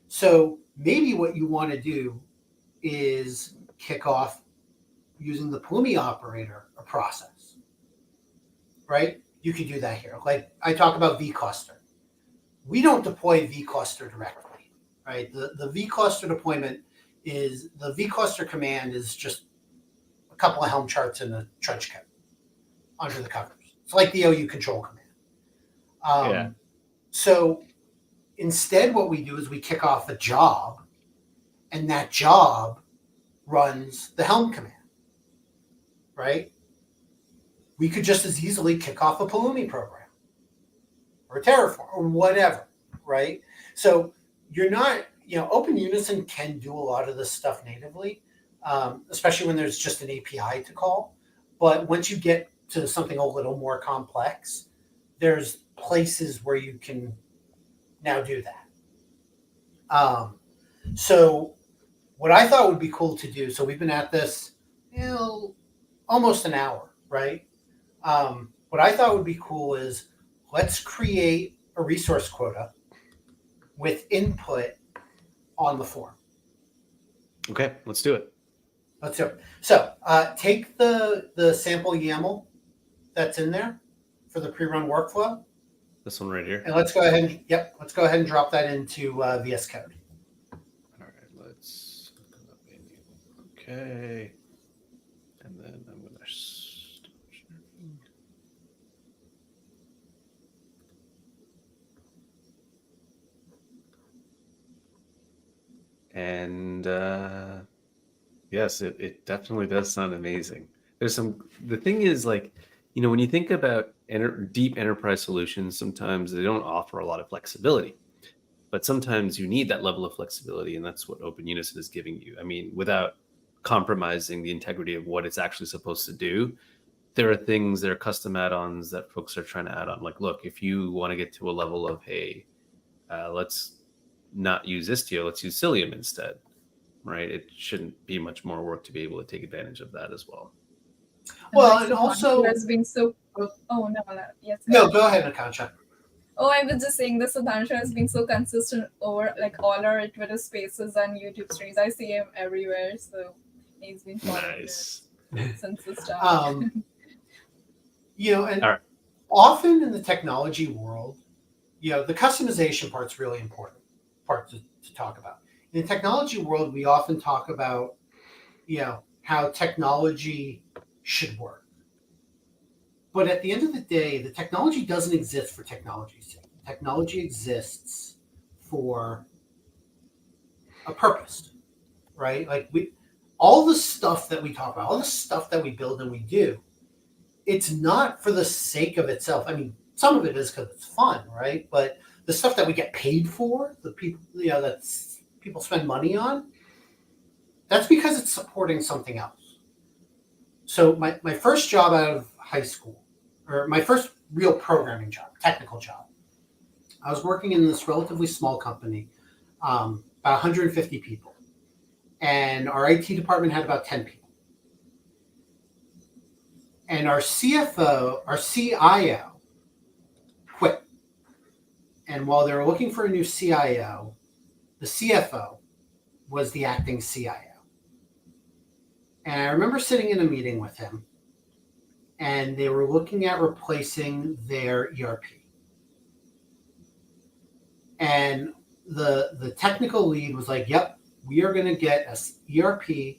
So maybe what you want to do is kick off using the Pulumi operator a process, right? You could do that here. Like I talk about vCluster. We don't deploy vCluster directly, right? The vCluster deployment is the vCluster command is just a couple of Helm charts and a trench coat under the covers. It's like the OU control command. Yeah. So instead, what we do is we kick off a job, and that job runs the Helm command, right? We could just as easily kick off a Pulumi program or a Terraform or whatever, right? So you're not, Open Unison can do a lot of this stuff natively, especially when there's just an API to call. But once you get to something a little more complex, there's places where you can now do that. So what I thought would be cool to do, so we've been at this almost an hour, right? What I thought would be cool is let's create a resource quota with input on the form. Okay, let's do it. Let's do it. So take the sample YAML that's in there for the pre-run workflow. This one right here. And let's go ahead and drop that into VS Code. All right, let's okay. And then I'm going to stop sharing. And yes, it definitely does sound amazing. The thing is, like, when you think about deep enterprise solutions, sometimes they don't offer a lot of flexibility, but sometimes you need that level of flexibility, and that's what Open Unison is giving you. I mean, without compromising the integrity of what it's actually supposed to do, there are custom add-ons that folks are trying to add on. Like, look, if you want to get to a level of, hey, let's not use Istio, let's use Cilium instead, right? It shouldn't be much more work to be able to take advantage of that as well. Well, and also has been so. Oh no, yes. No, go ahead, Nakansha. Oh, I was just saying this. Sudhanshu has been so consistent over like all our Twitter Spaces and YouTube streams. I see him everywhere, so he's been following Nice. since the start. And All right. often in the technology world, the customization part's really important part to talk about. In the technology world, we often talk about, how technology should work. But at the end of the day, the technology doesn't exist for technology's sake. Technology exists for a purpose, right? Like all the stuff that we talk about, all the stuff that we build and we do, it's not for the sake of itself. I mean, some of it is because it's fun, right? But the stuff that we get paid for, the people, that people spend money on, that's because it's supporting something else. So my first job out of high school, or my first real programming job, technical job, I was working in this relatively small company, about 150 people. And our IT department had about 10 people. And our CFO, our CIO, quit. And while they were looking for a new CIO, the CFO was the acting CIO. And I remember sitting in a meeting with him, and they were looking at replacing their ERP. And the technical lead was like, yep, we are going to get an ERP,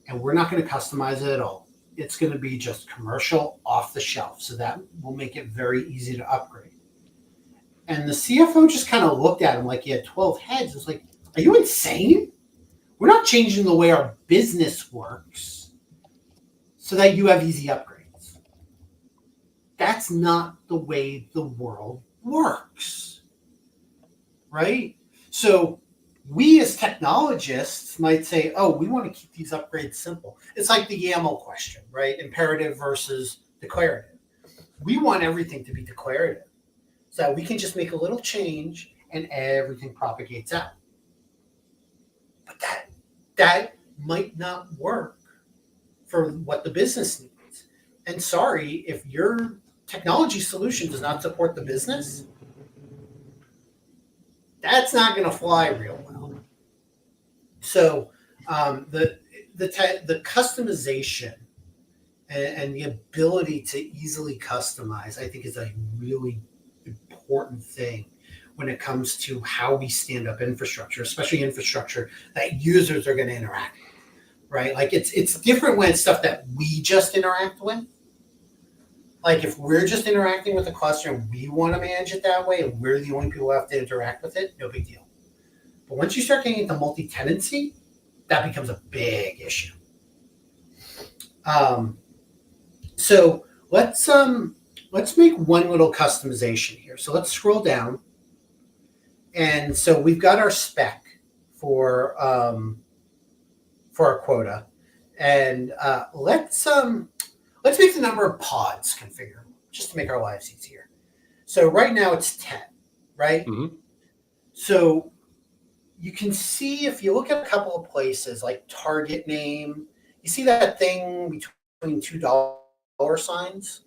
and we're not going to customize it at all. It's going to be just commercial off the shelf. So that will make it very easy to upgrade. And the CFO just kind of looked at him like he had 12 heads. It was like, are you insane? We're not changing the way our business works so that you have easy upgrades. That's not the way the world works, right? So We as technologists might say, oh, we want to keep these upgrades simple. It's like the YAML question, right? Imperative versus declarative. We want everything to be declarative so that we can just make a little change and everything propagates out. But that might not work for what the business needs. And sorry, if your technology solution does not support the business, that's not going to fly real well. So the customization and the ability to easily customize, I think, is a really important thing when it comes to how we stand up infrastructure, especially infrastructure that users are going to interact with, right? Like it's different when it's stuff that we just interact with. Like if we're just interacting with a cluster and we want to manage it that way and we're the only people who have to interact with it, no big deal. But once you start getting into multi-tenancy, that becomes a big issue. So let's make one little customization here. So let's scroll down. And so we've got our spec for our quota. And let's make the number of pods configurable just to make our lives easier. So right now it's 10, right? Mm-hmm. So you can see if you look at a couple of places like target name, you see that thing between $2 signs?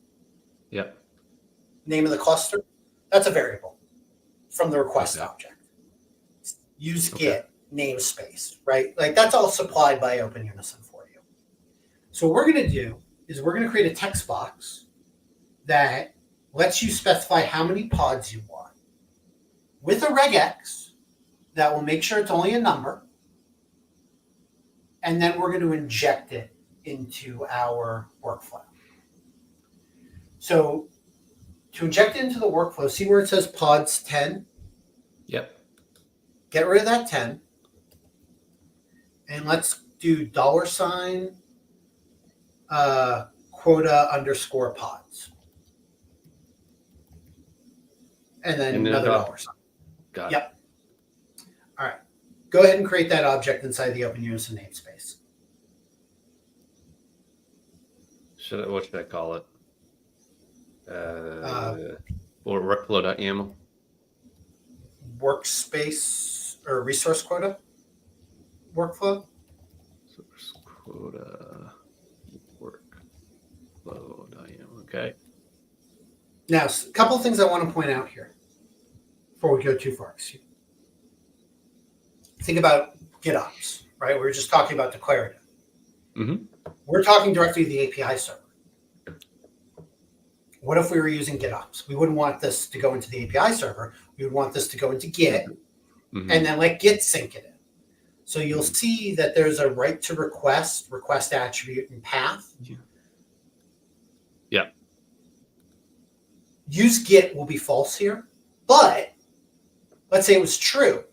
Yep. Name of the cluster? That's a variable from the request object. Use Git namespace, right? Like that's all supplied by OpenUnison for you. So what we're going to do is we're going to create a text box that lets you specify how many pods you want with a regex that will make sure it's only a number. And then we're going to inject it into our workflow. So to inject it into the workflow, see where it says pods 10? Yep. Get rid of that 10. And let's do $, quota underscore pods. And then another $. Got it. Yep. All right. Go ahead and create that object inside the OpenUnison namespace. What should I call it? Or workflow.yaml? Workspace or resource quota workflow. Source quota workflow.yaml. Okay. Now, a couple of things I want to point out here before we go too far. Think about GitOps, right? We were just talking about declarative. Mm-hmm. We're talking directly to the API server. What if we were using GitOps? We wouldn't want this to go into the API server. We would want this to go into Git and then let Git sync it in. So you'll see that there's a right to request attribute, and path. Yeah. Use Git will be false here, but let's say it was true.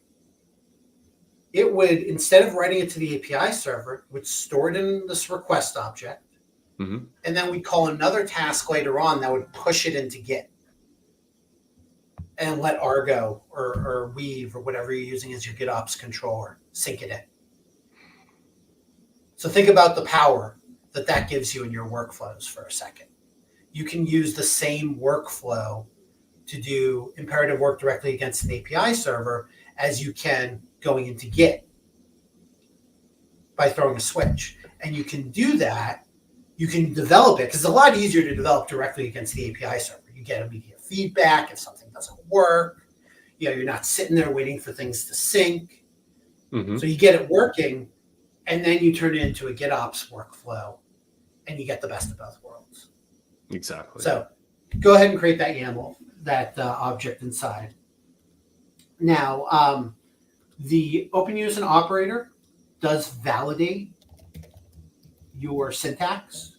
It would, instead of writing it to the API server, it would store it in this request object. Mm-hmm. And then we call another task later on that would push it into Git and let Argo or Weave or whatever you're using as your GitOps controller sync it in. So think about the power that gives you in your workflows for a second. You can use the same workflow to do imperative work directly against an API server as you can going into Git by throwing a switch. And you can do that. You can develop it because it's a lot easier to develop directly against the API server. You get immediate feedback if something doesn't work. You're not sitting there waiting for things to sync. Mm-hmm. So you get it working, and then you turn it into a GitOps workflow, and you get the best of both worlds. Exactly. So go ahead and create that YAML, that object inside. Now, the OpenUnison operator does validate your syntax.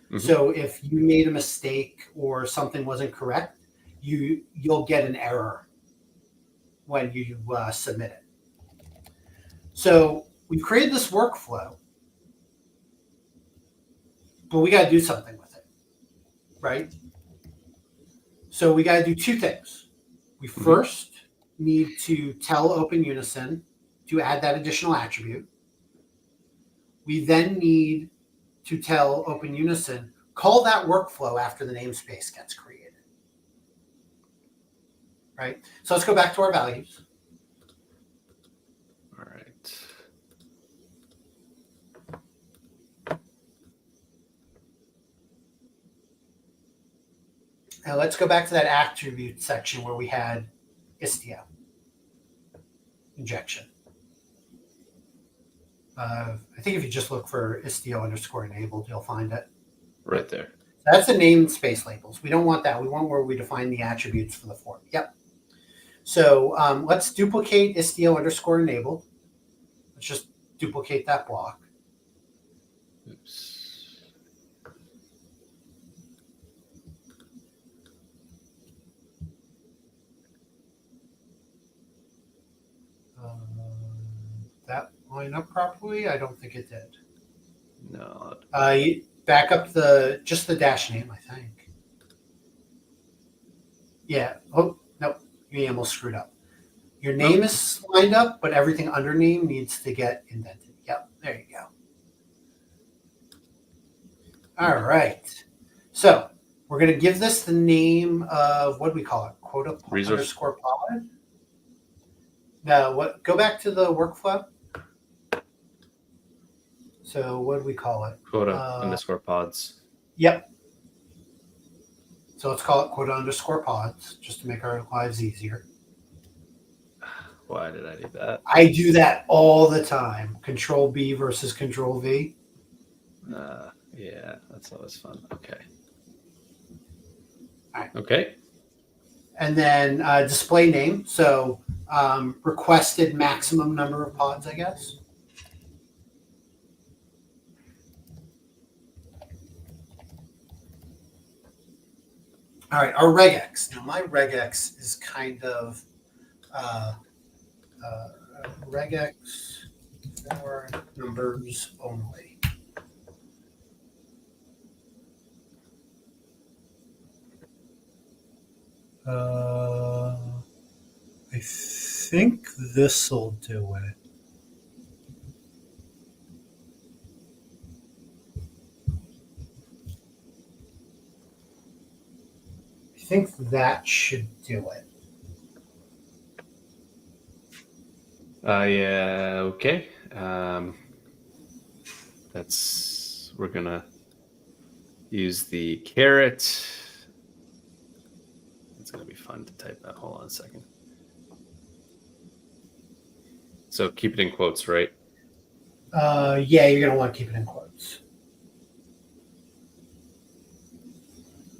Mm-hmm. So if you made a mistake or something wasn't correct, you'll get an error when you submit it. So we've created this workflow, but we got to do something with it, right? So we got to do two things. We first need to tell OpenUnison to add that additional attribute. We then need to tell Open Unison, call that workflow after the namespace gets created. Right? So let's go back to our values. All right. And let's go back to that attribute section where we had Istio injection. I think if you just look for Istio_enabled, you'll find it. Right there. That's the namespace labels. We don't want that. We want where we define the attributes for the form. Yep. So let's duplicate Istio_enabled. Let's just duplicate that block. Oops. That line up properly? I don't think it did. No. You back up just the dash name, I think. Yeah. Oh, no. You almost screwed up. Your name is lined up, but everything under name needs to get indented. Yep. There you go. All right. So we're going to give this the name of, what do we call it? Quota Resource. _pod. Now, go back to the workflow. So what do we call it? Quota_pods. Yep. So let's call it quota_pods, just to make our lives easier. Why did I do that? I do that all the time. Control B versus Control V. Yeah, that's always fun. Okay. All right. Okay. And then display name. So requested maximum number of pods, I guess. All right, our regex. Now, my regex is kind of regex for numbers only. I think this will do it. I think that should do it. Yeah, okay. We're gonna use the caret. It's gonna be fun to type that. Hold on a second. So keep it in quotes, right? Yeah, you're gonna want to keep it in quotes.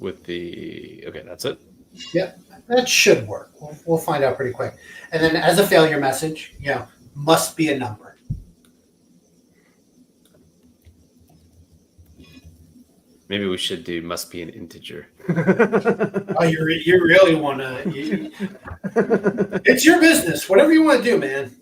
With okay, that's it. Yep, that should work. We'll find out pretty quick. And then as a failure message, must be a number. Maybe we should do must be an integer. Oh, you really want to? It's your business. Whatever you want to do, man.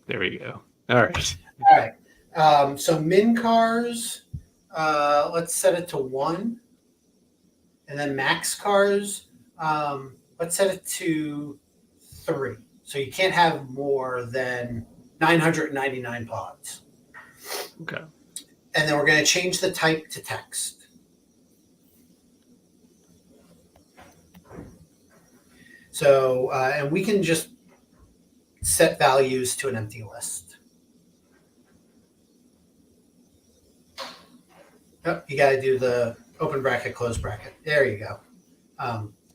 There we go. All right. All right. So min cars, let's set it to 1. And then max cars, let's set it to 3. So you can't have more than 999 pods. Okay. And then we're going to change the type to text. So, and we can just set values to an empty list. Yep, you got to do the open bracket, close bracket. There you go.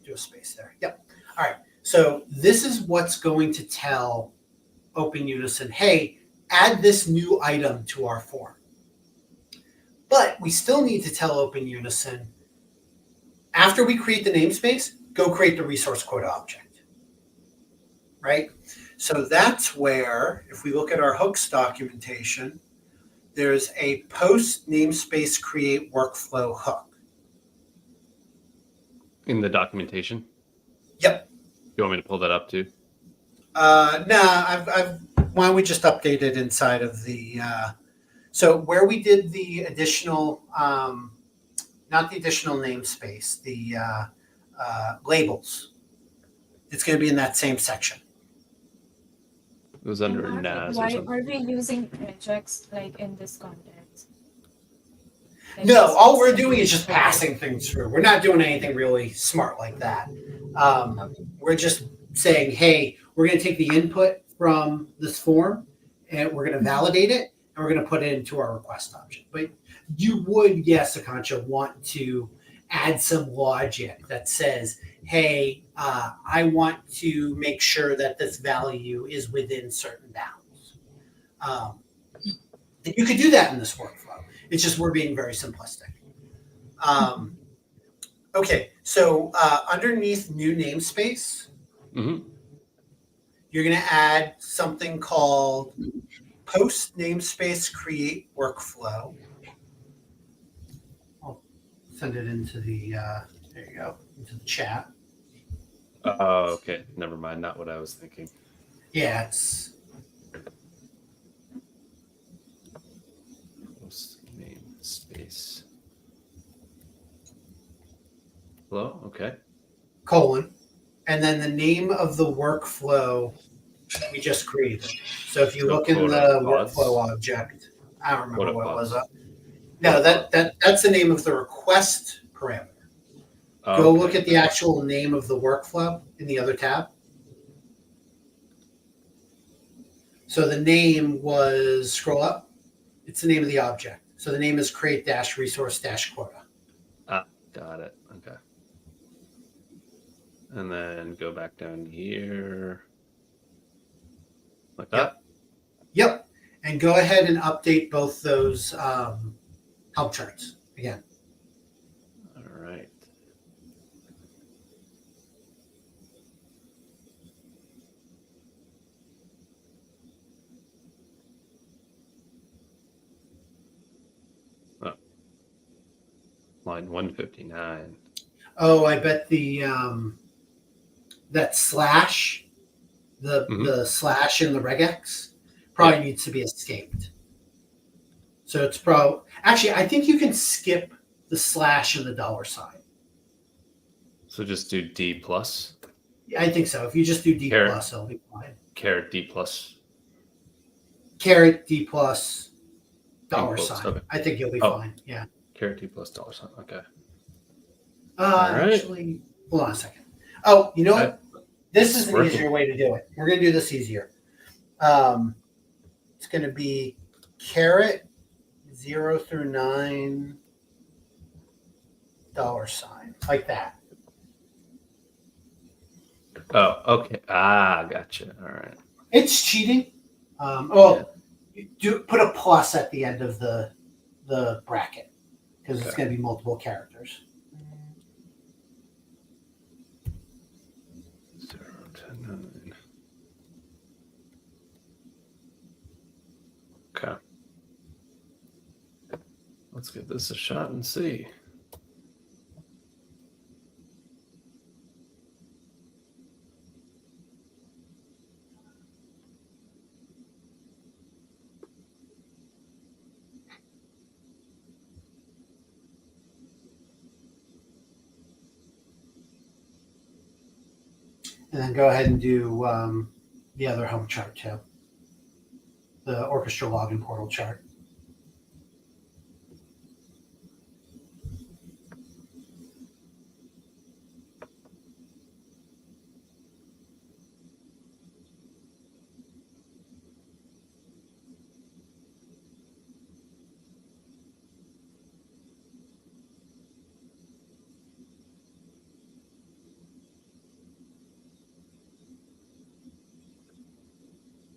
Do a space there. Yep. All right. So this is what's going to tell Open Unison, hey, add this new item to our form. But we still need to tell Open Unison, after we create the namespace, go create the resource quota object. Right? So that's where, if we look at our hooks documentation, there's a post namespace create workflow hook. In the documentation? Yep. You want me to pull that up too? Why don't we just update it inside of the, so where we did the additional, not not the additional namespace, the labels. It's going to be in that same section. It was under And NAS or why something. are we using regex like in this context? Like, No, this all we're is- doing is just passing things through. We're not doing anything really smart like that. We're just saying, hey, we're going to take the input from this form and we're going to validate it and we're going to put it into our request object. But you would, yes, Akansha, want to add some logic that says, hey, I want to make sure that this value is within certain bounds. You could do that in this workflow. It's just we're being very simplistic. Okay, so underneath new namespace, Mm-hmm. you're going to add something called post namespace create workflow. I'll send it into the, there you go, into the chat. Oh, okay. Never mind. Not what I was thinking. Yeah, it's, Post namespace. Hello? Okay. colon, and then the name of the workflow we just created. So if you So look in quote the pods. workflow object, I don't remember Quote what it was. pods. No, that's the name of the request parameter. Go Okay. look at the actual name of the workflow in the other tab. So the name was, scroll up, it's the name of the object. So the name is create-resource-quota. Got it. Okay. And then go back down here. Like that? Yep. And go ahead and update both those help charts again. All right. Oh. Line 159. Oh, I bet the that slash, the slash in the regex probably needs to be escaped. So it's probably, actually, I think you can skip the slash and the $sign. So just do D plus. I think so. If you just do D Caret. plus, it'll be fine. Caret D plus. Caret D plus Quotes, $sign. okay. I think you'll be Oh. fine. Yeah. Caret D plus $sign. Okay. right. Actually, hold on a second. Oh, you know what? This is an working. easier way to do it. We're going to do this easier. It's going to be caret 0 through 9 $sign, like that. Oh, okay. Gotcha. All right. It's cheating. Do put a plus at the end of the bracket because it's Okay. going to be multiple characters. 0 to 9. Okay. Let's give this a shot and see. And then go ahead and do the other home chart too. The orchestra login portal chart.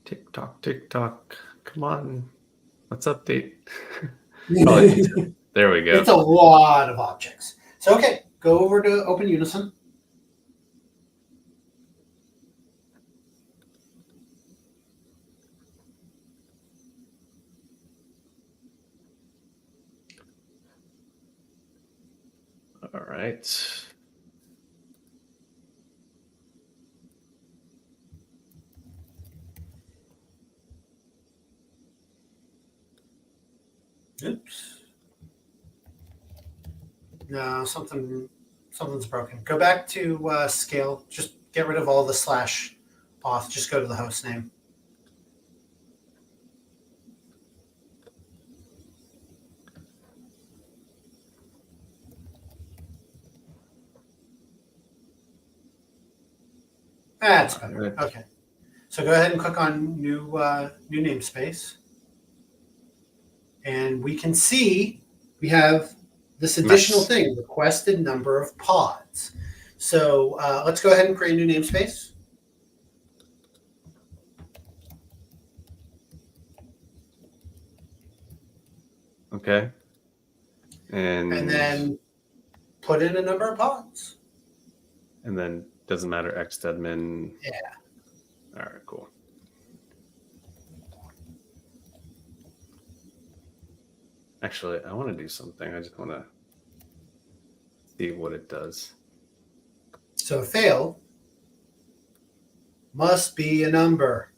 Tick tock, tick tock. Come on. Let's update. There we go. It's a lot of objects. So, okay, go over to Open Unison. All right. Oops. No, something's broken. Go back to scale. Just get rid of all the slash auth. Just go to the host name. That's better. Alright. Okay. So go ahead and click on new namespace. And we can see we have this additional Nice. thing, requested number of pods. So let's go ahead and create a new namespace. Okay. And then put in a number of pods. And then doesn't matter xadmin. Yeah. All right, cool. Actually, I want to do something. I just want to see what it does. So failed must be a number,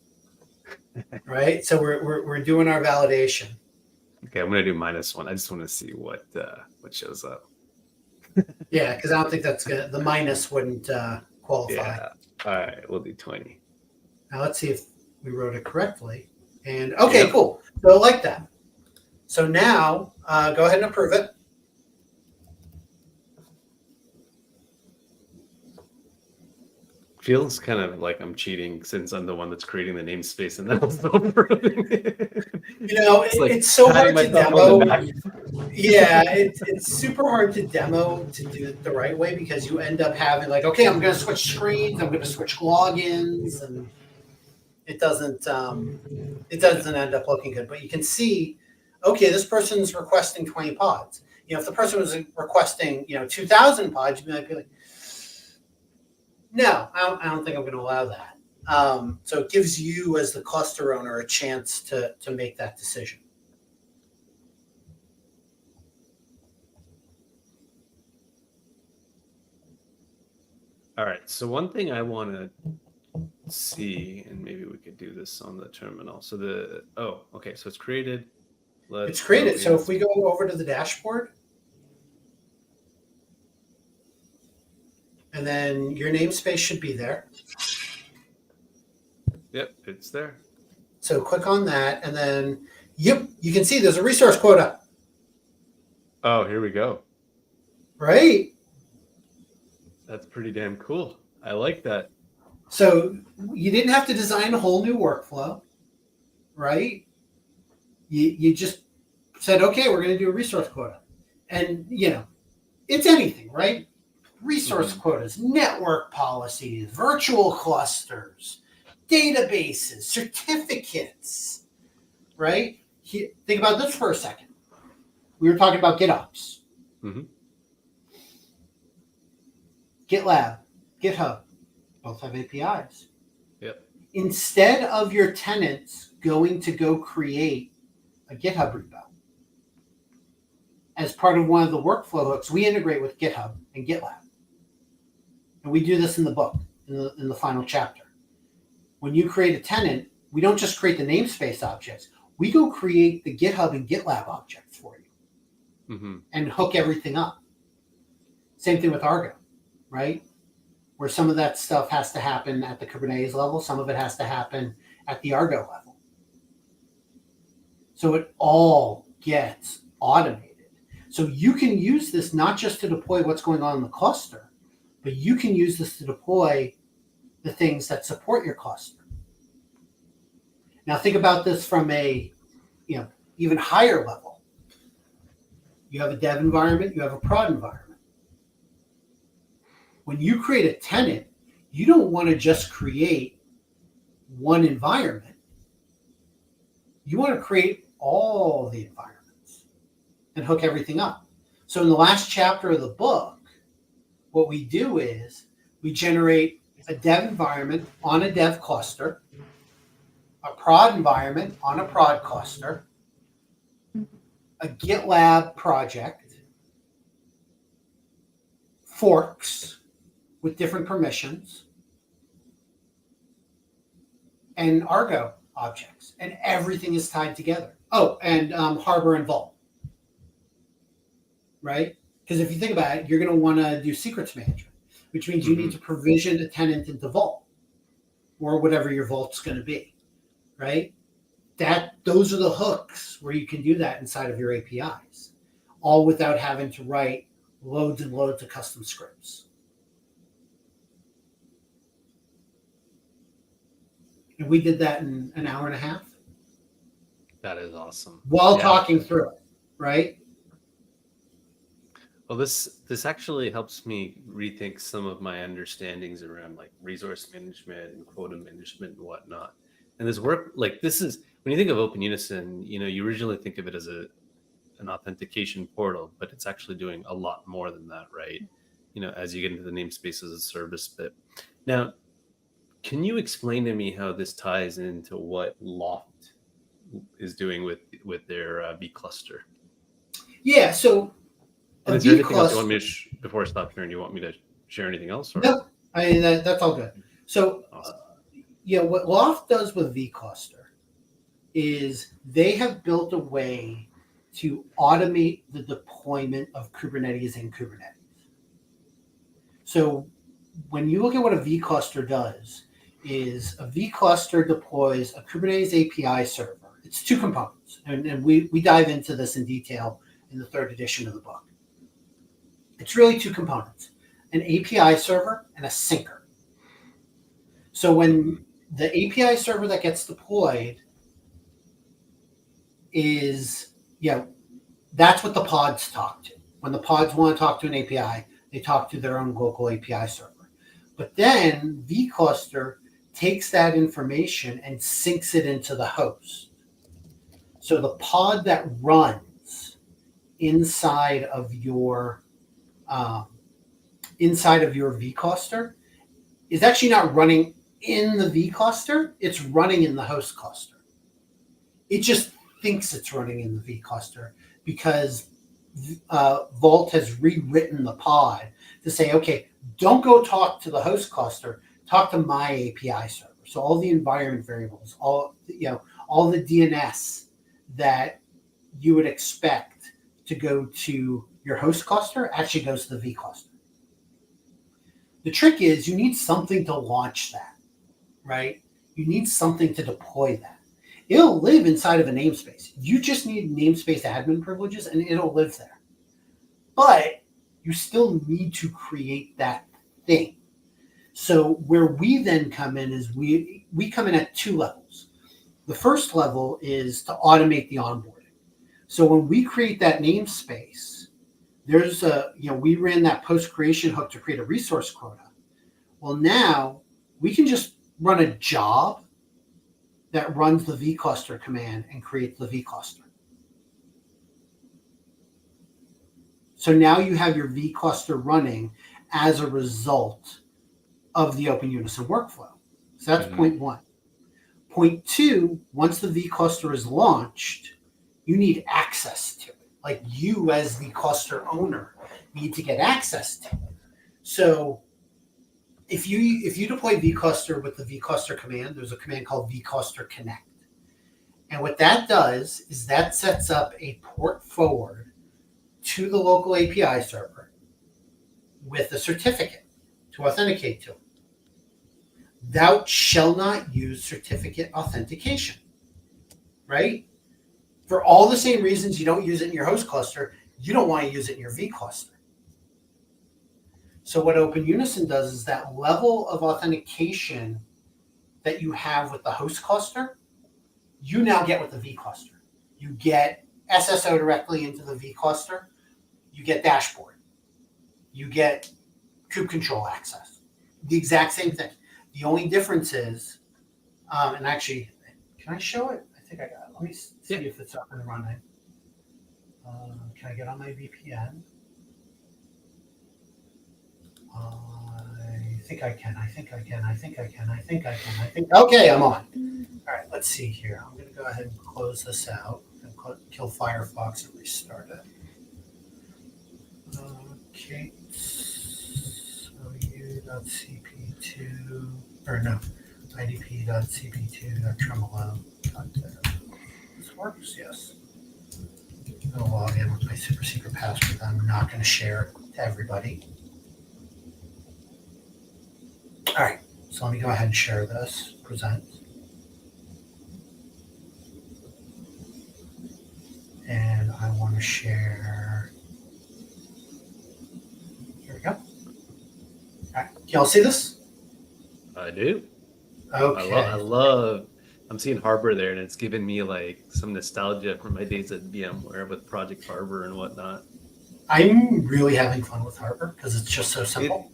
right? So we're doing our validation. Okay, I'm gonna do -1. I just want to see what shows up. Yeah, because I don't think that's gonna. The minus wouldn't qualify. Yeah. All right, we'll do 20. Now let's see if we wrote it correctly. And okay, Yep. cool. So like that. So now go ahead and approve it. Feels kind of like I'm cheating since I'm the one that's creating the namespace and then also approving it. You know, like it's so hard patting to myself on the demo. back. Yeah, it's super hard to demo to do it the right way because you end up having like, okay, I'm going to switch screens, I'm going to switch logins, and it doesn't end up looking good. But you can see, okay, this person's requesting 20 pods. You know, if the person was requesting 2,000 pods, you might be like, no, I don't think I'm going to allow that. So it gives you as the cluster owner a chance to make that decision. All right. So one thing I want to see, and maybe we could do this on the terminal. So okay. So it's created. It's created. So if we go over to the dashboard, and then your namespace should be there. Yep, it's there. So click on that, and then you can see there's a resource quota. Oh, here we go. Right? That's pretty damn cool. I like that. So you didn't have to design a whole new workflow, right? You just said, okay, we're going to do a resource quota. And, it's anything, right? Resource quotas, network policies, virtual clusters, databases, certificates, right? Think about this for a second. We were talking about GitOps. Mm-hmm. GitLab, GitHub, both have APIs. Yep. Instead of your tenants going to go create a GitHub repo, as part of one of the workflow hooks, we integrate with GitHub and GitLab. And we do this in the book, in the final chapter. When you create a tenant, we don't just create the namespace objects. We go create the GitHub and GitLab objects for you and hook everything up. Same thing with Argo, right? Where some of that stuff has to happen at the Kubernetes level, some of it has to happen at the Argo level. So it all gets automated. So you can use this not just to deploy what's going on in the cluster, but you can use this to deploy the things that support your cluster. Now think about this from a even higher level. You have a dev environment, you have a prod environment. When you create a tenant, you don't want to just create one environment. You want to create all the environments and hook everything up. So in the last chapter of the book, what we do is we generate a dev environment on a dev cluster, a prod environment on a prod cluster, a GitLab project, forks with different permissions, and Argo objects, and everything is tied together. Oh, and Harbor and Vault, right? Because if you think about it, you're going to want to do secrets management, which means you need to provision a tenant into Vault or whatever your Vault's going to be, right? Those are the hooks where you can do that inside of your APIs, all without having to write loads and loads of custom scripts. And we did that in an hour and a half. That is awesome. While talking through it, right? Well, this actually helps me rethink some of my understandings around like resource management and quota management and whatnot. And this work, like this is when you think of Open Unison, you originally think of it as an authentication portal, but it's actually doing a lot more than that, right? As you get into the namespaces as a service bit. Now, can you explain to me how this ties into what Loft is doing with their vCluster? Yeah. So, and is there anything else you want me to before I stop here? And you want me to share anything else? Or? No, I mean that's all good. So, awesome. What Loft does with vCluster is they have built a way to automate the deployment of Kubernetes in Kubernetes. So, when you look at what a vCluster does, is a vCluster deploys a Kubernetes API server. It's two components, and we dive into this in detail in the 3rd edition of the book. It's really two components, an API server and a syncer. So when the API server that gets deployed is, that's what the pods talk to. When the pods want to talk to an API, they talk to their own local API server. But then vCluster takes that information and syncs it into the host. So the pod that runs inside of your vCluster is actually not running in the vCluster, it's running in the host cluster. It just thinks it's running in the vCluster because Vault has rewritten the pod to say, okay, don't go talk to the host cluster, talk to my API server. So all the environment variables, all the DNS that you would expect to go to your host cluster actually goes to the vCluster. The trick is you need something to launch that, right? You need something to deploy that. It'll live inside of a namespace. You just need namespace admin privileges and it'll live there. But you still need to create that thing. So where we then come in is we come in at 2 levels. The first level is to automate the onboarding. So when we create that namespace, there's we ran that post creation hook to create a resource quota. Well, now we can just run a job that runs the vCluster command and creates the vCluster. So now you have your vCluster running as a result of the Open Unison workflow. So that's point 1. Point 2, once the vCluster is launched, you need access to it. Like you as the cluster owner need to get access to it. So if you deploy vCluster with the vCluster command, there's a command called vCluster connect. And what that does is that sets up a port forward to the local API server with a certificate to authenticate to it. Thou shall not use certificate authentication, right? For all the same reasons you don't use it in your host cluster, you don't want to use it in your vCluster. So what Open Unison does is that level of authentication that you have with the host cluster, you now get with the vCluster. You get SSO directly into the vCluster. You get dashboard. You get kube control access. The exact same thing. The only difference is, and actually, can I show it? I think I got it. Let me see if it's up and running. Can I get on my VPN? I think I can. Okay, I'm on. All right, let's see here. I'm going to go ahead and close this out and kill Firefox and restart it. Okay. IDP.cp2, or no, idp.cp2.tremolo.dev. This works, yes. I'm going to log in with my super secret password that I'm not going to share to everybody. All right, so let me go ahead and share this. Present. And I want to share. Here we go. All right, can y'all see this? I do. Okay. I love. I'm seeing Harbor there, and it's giving me like some nostalgia from my days at VMware with Project Harbor and whatnot. I'm really having fun with Harbor because it's just so simple.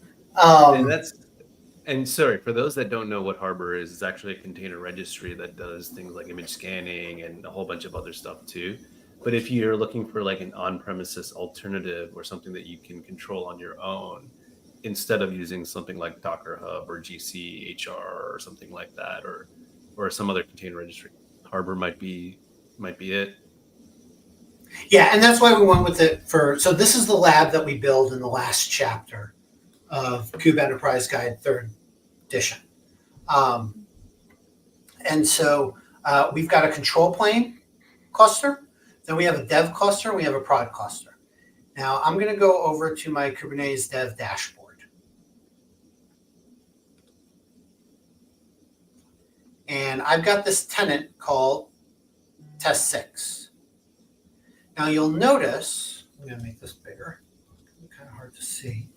And sorry, for those that don't know what Harbor is, it's actually a container registry that does things like image scanning and a whole bunch of other stuff too. But if you're looking for like an on-premises alternative or something that you can control on your own, instead of using something like Docker Hub or GC HR or something like that, or some other container registry, Harbor might be it. Yeah, and that's why we went with it so this is the lab that we build in the last chapter of Kube Enterprise Guide 3rd edition. And so we've got a control plane cluster, then we have a dev cluster, and we have a prod cluster. Now I'm going to go over to my Kubernetes dev dashboard. And I've got this tenant called test 6. Now you'll notice, I'm going to make this bigger. It's kind of hard to see.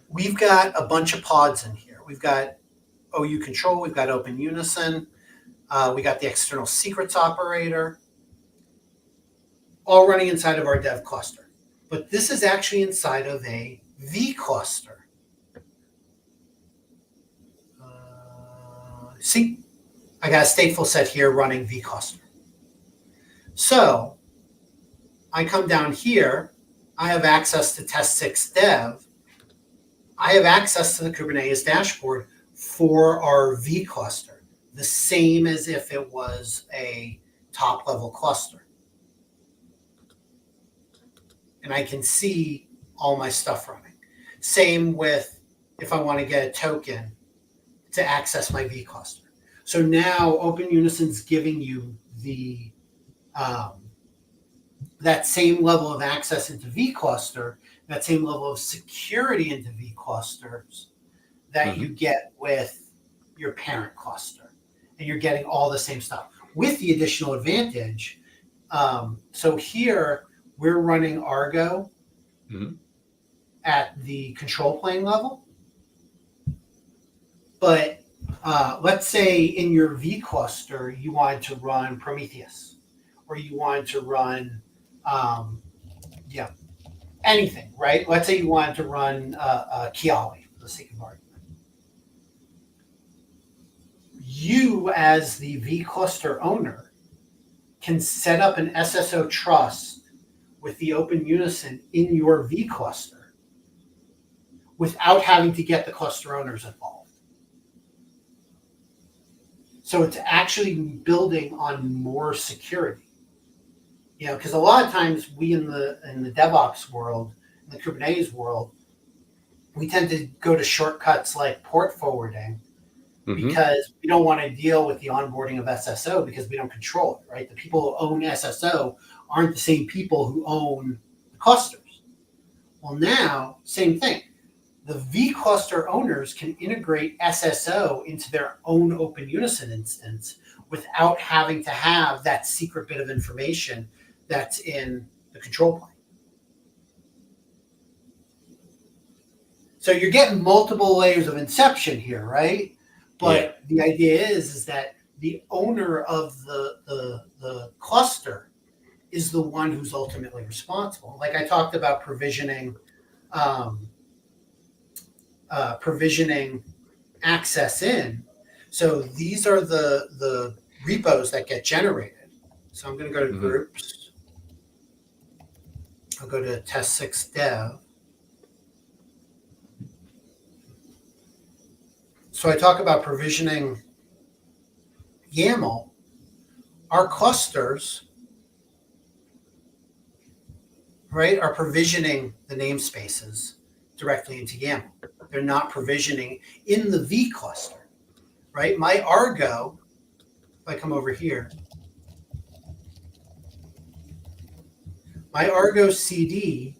We've got a bunch of pods in here. We've got OU control, we've got Open Unison, we got the external secrets operator, all running inside of our dev cluster. But this is actually inside of a V cluster. See, I got a stateful set here running V cluster. So I come down here, I have access to test 6 dev. I have access to the Kubernetes dashboard for our V cluster, the same as if it was a top level cluster. And I can see all my stuff running. Same with if I want to get a token to access my V cluster. So now Open Unison's giving you the that same level of access into V cluster, that same level of security into V clusters that you get with your parent cluster. And you're getting all the same stuff with the additional advantage. So here we're running Argo at the control plane level. But let's say in your V cluster, you wanted to run Prometheus, or you wanted to run anything, right? Let's say you wanted to run Kiali, for the sake of argument. You, as the V cluster owner, can set up an SSO trust with the Open Unison in your V cluster without having to get the cluster owners involved. So it's actually building on more security. You know, because a lot of times we in the DevOps world, in the Kubernetes world, we tend to go to shortcuts like port forwarding because we don't want to deal with the onboarding of SSO because we don't control it, right? The people who own SSO aren't the same people who own the clusters. Well, now, same thing. The V cluster owners can integrate SSO into their own Open Unison instance without having to have that secret bit of information that's in the control plane. So you're getting multiple layers of inception here, right? But the idea is that the owner of the cluster is the one who's ultimately responsible. Like I talked about provisioning access in. So these are the repos that get generated. So I'm going to go to groups. I'll go to test 6 dev. So I talk about provisioning YAML. Our clusters, right, are provisioning the namespaces directly into YAML. They're not provisioning in the V cluster, right? My Argo, if I come over here, my Argo CD,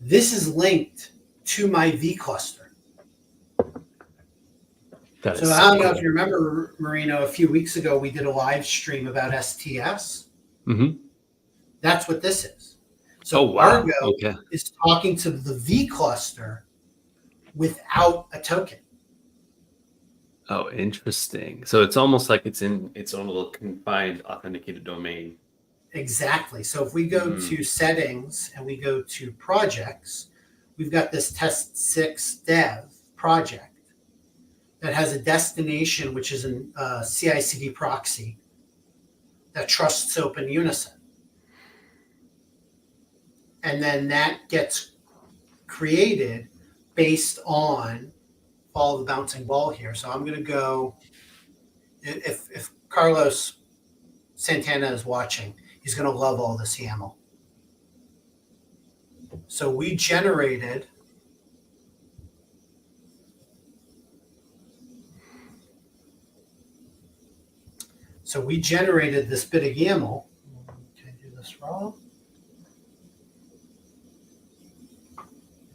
this is linked to my vCluster. That So is I don't know cool. if you remember, Marino, a few weeks ago, we did a live stream about STS. Mm-hmm. That's what this is. So Oh, wow. Argo Okay. is talking to the vCluster without a token. Oh, interesting. So it's almost like it's in its own little confined authenticated domain. Exactly. So if we go to settings and we go to projects, we've got this test 6 dev project that has a destination, which is a CI/CD proxy that trusts Open Unison. And then that gets created based on, follow the bouncing ball here. So I'm going to go, if Carlos Santana is watching, he's going to love all this YAML. So we generated this bit of YAML. Can I do this raw?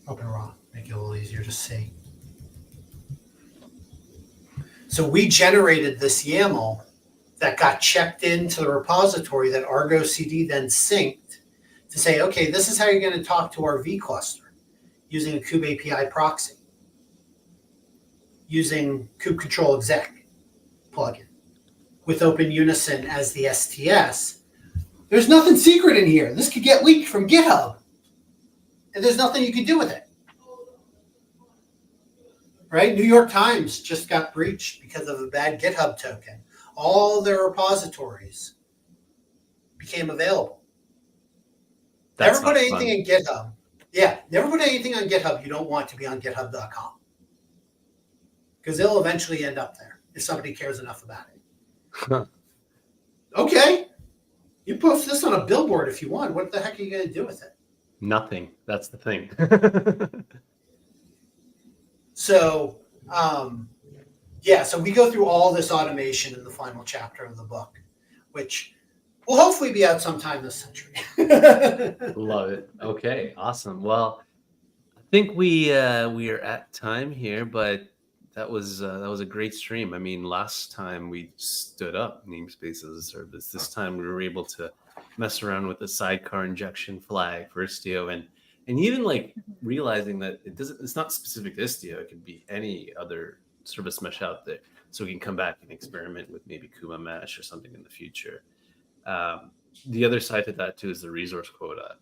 Open raw, make it a little easier to see. So we generated this YAML that got checked into the repository that Argo CD then synced to say, okay, this is how you're going to talk to our vCluster using a kube API proxy, using kube control exec plugin with Open Unison as the STS. There's nothing secret in here. This could get leaked from GitHub, and there's nothing you can do with it. Right? New York Times just got breached because of a bad GitHub token. All their repositories became available. That's never put not anything in GitHub. Yeah, never put anything on GitHub you don't want to be on github.com. Because they'll eventually end up there if somebody cares enough about it. Okay. You post this on a billboard if you want. What the heck are you going to do with it? Nothing. That's the thing. So, so we go through all this automation in the final chapter of the book, which will hopefully be out sometime this century. Love it. Okay, awesome. Well, I think we are at time here, but that was a great stream. I mean, last time we stood up Namespaces as a service. This time we were able to mess around with the sidecar injection flag for Istio, and even like realizing that it's not specific to Istio. It could be any other service mesh out there. So we can come back and experiment with maybe Kuma Mesh or something in the future. The other side to that too is the resource quota.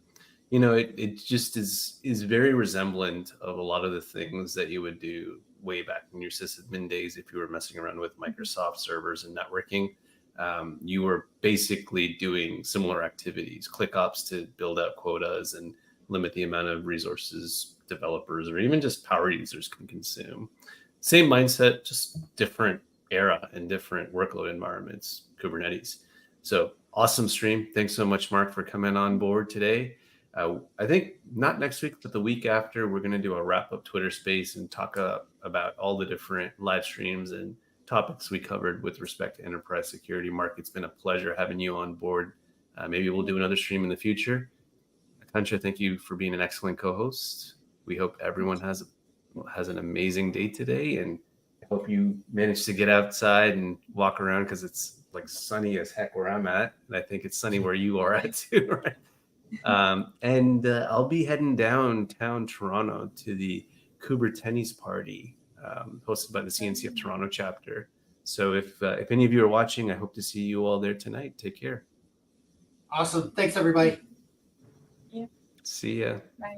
You know, it just is very resemblant of a lot of the things that you would do way back in your sysadmin days if you were messing around with Microsoft servers and networking. You were basically doing similar activities, ClickOps to build out quotas and limit the amount of resources developers or even just power users can consume. Same mindset, just different era and different workload environments, Kubernetes. So awesome stream. Thanks so much, Mark, for coming on board today. I think not next week, but the week after, we're going to do a wrap-up Twitter space and talk about all the different live streams and topics we covered with respect to enterprise security. Mark, it's been a pleasure having you on board. Maybe we'll do another stream in the future. Akansha, thank you for being an excellent co-host. We hope everyone has an amazing day today, and I hope you manage to get outside and walk around because it's like sunny as heck where I'm at, and I think it's sunny where you are at too, right? And I'll be heading downtown Toronto to the Kubernetes party hosted by the CNCF Toronto chapter. So if any of you are watching, I hope to see you all there tonight. Take care. Awesome. Thanks, everybody. Yeah. See ya. Bye.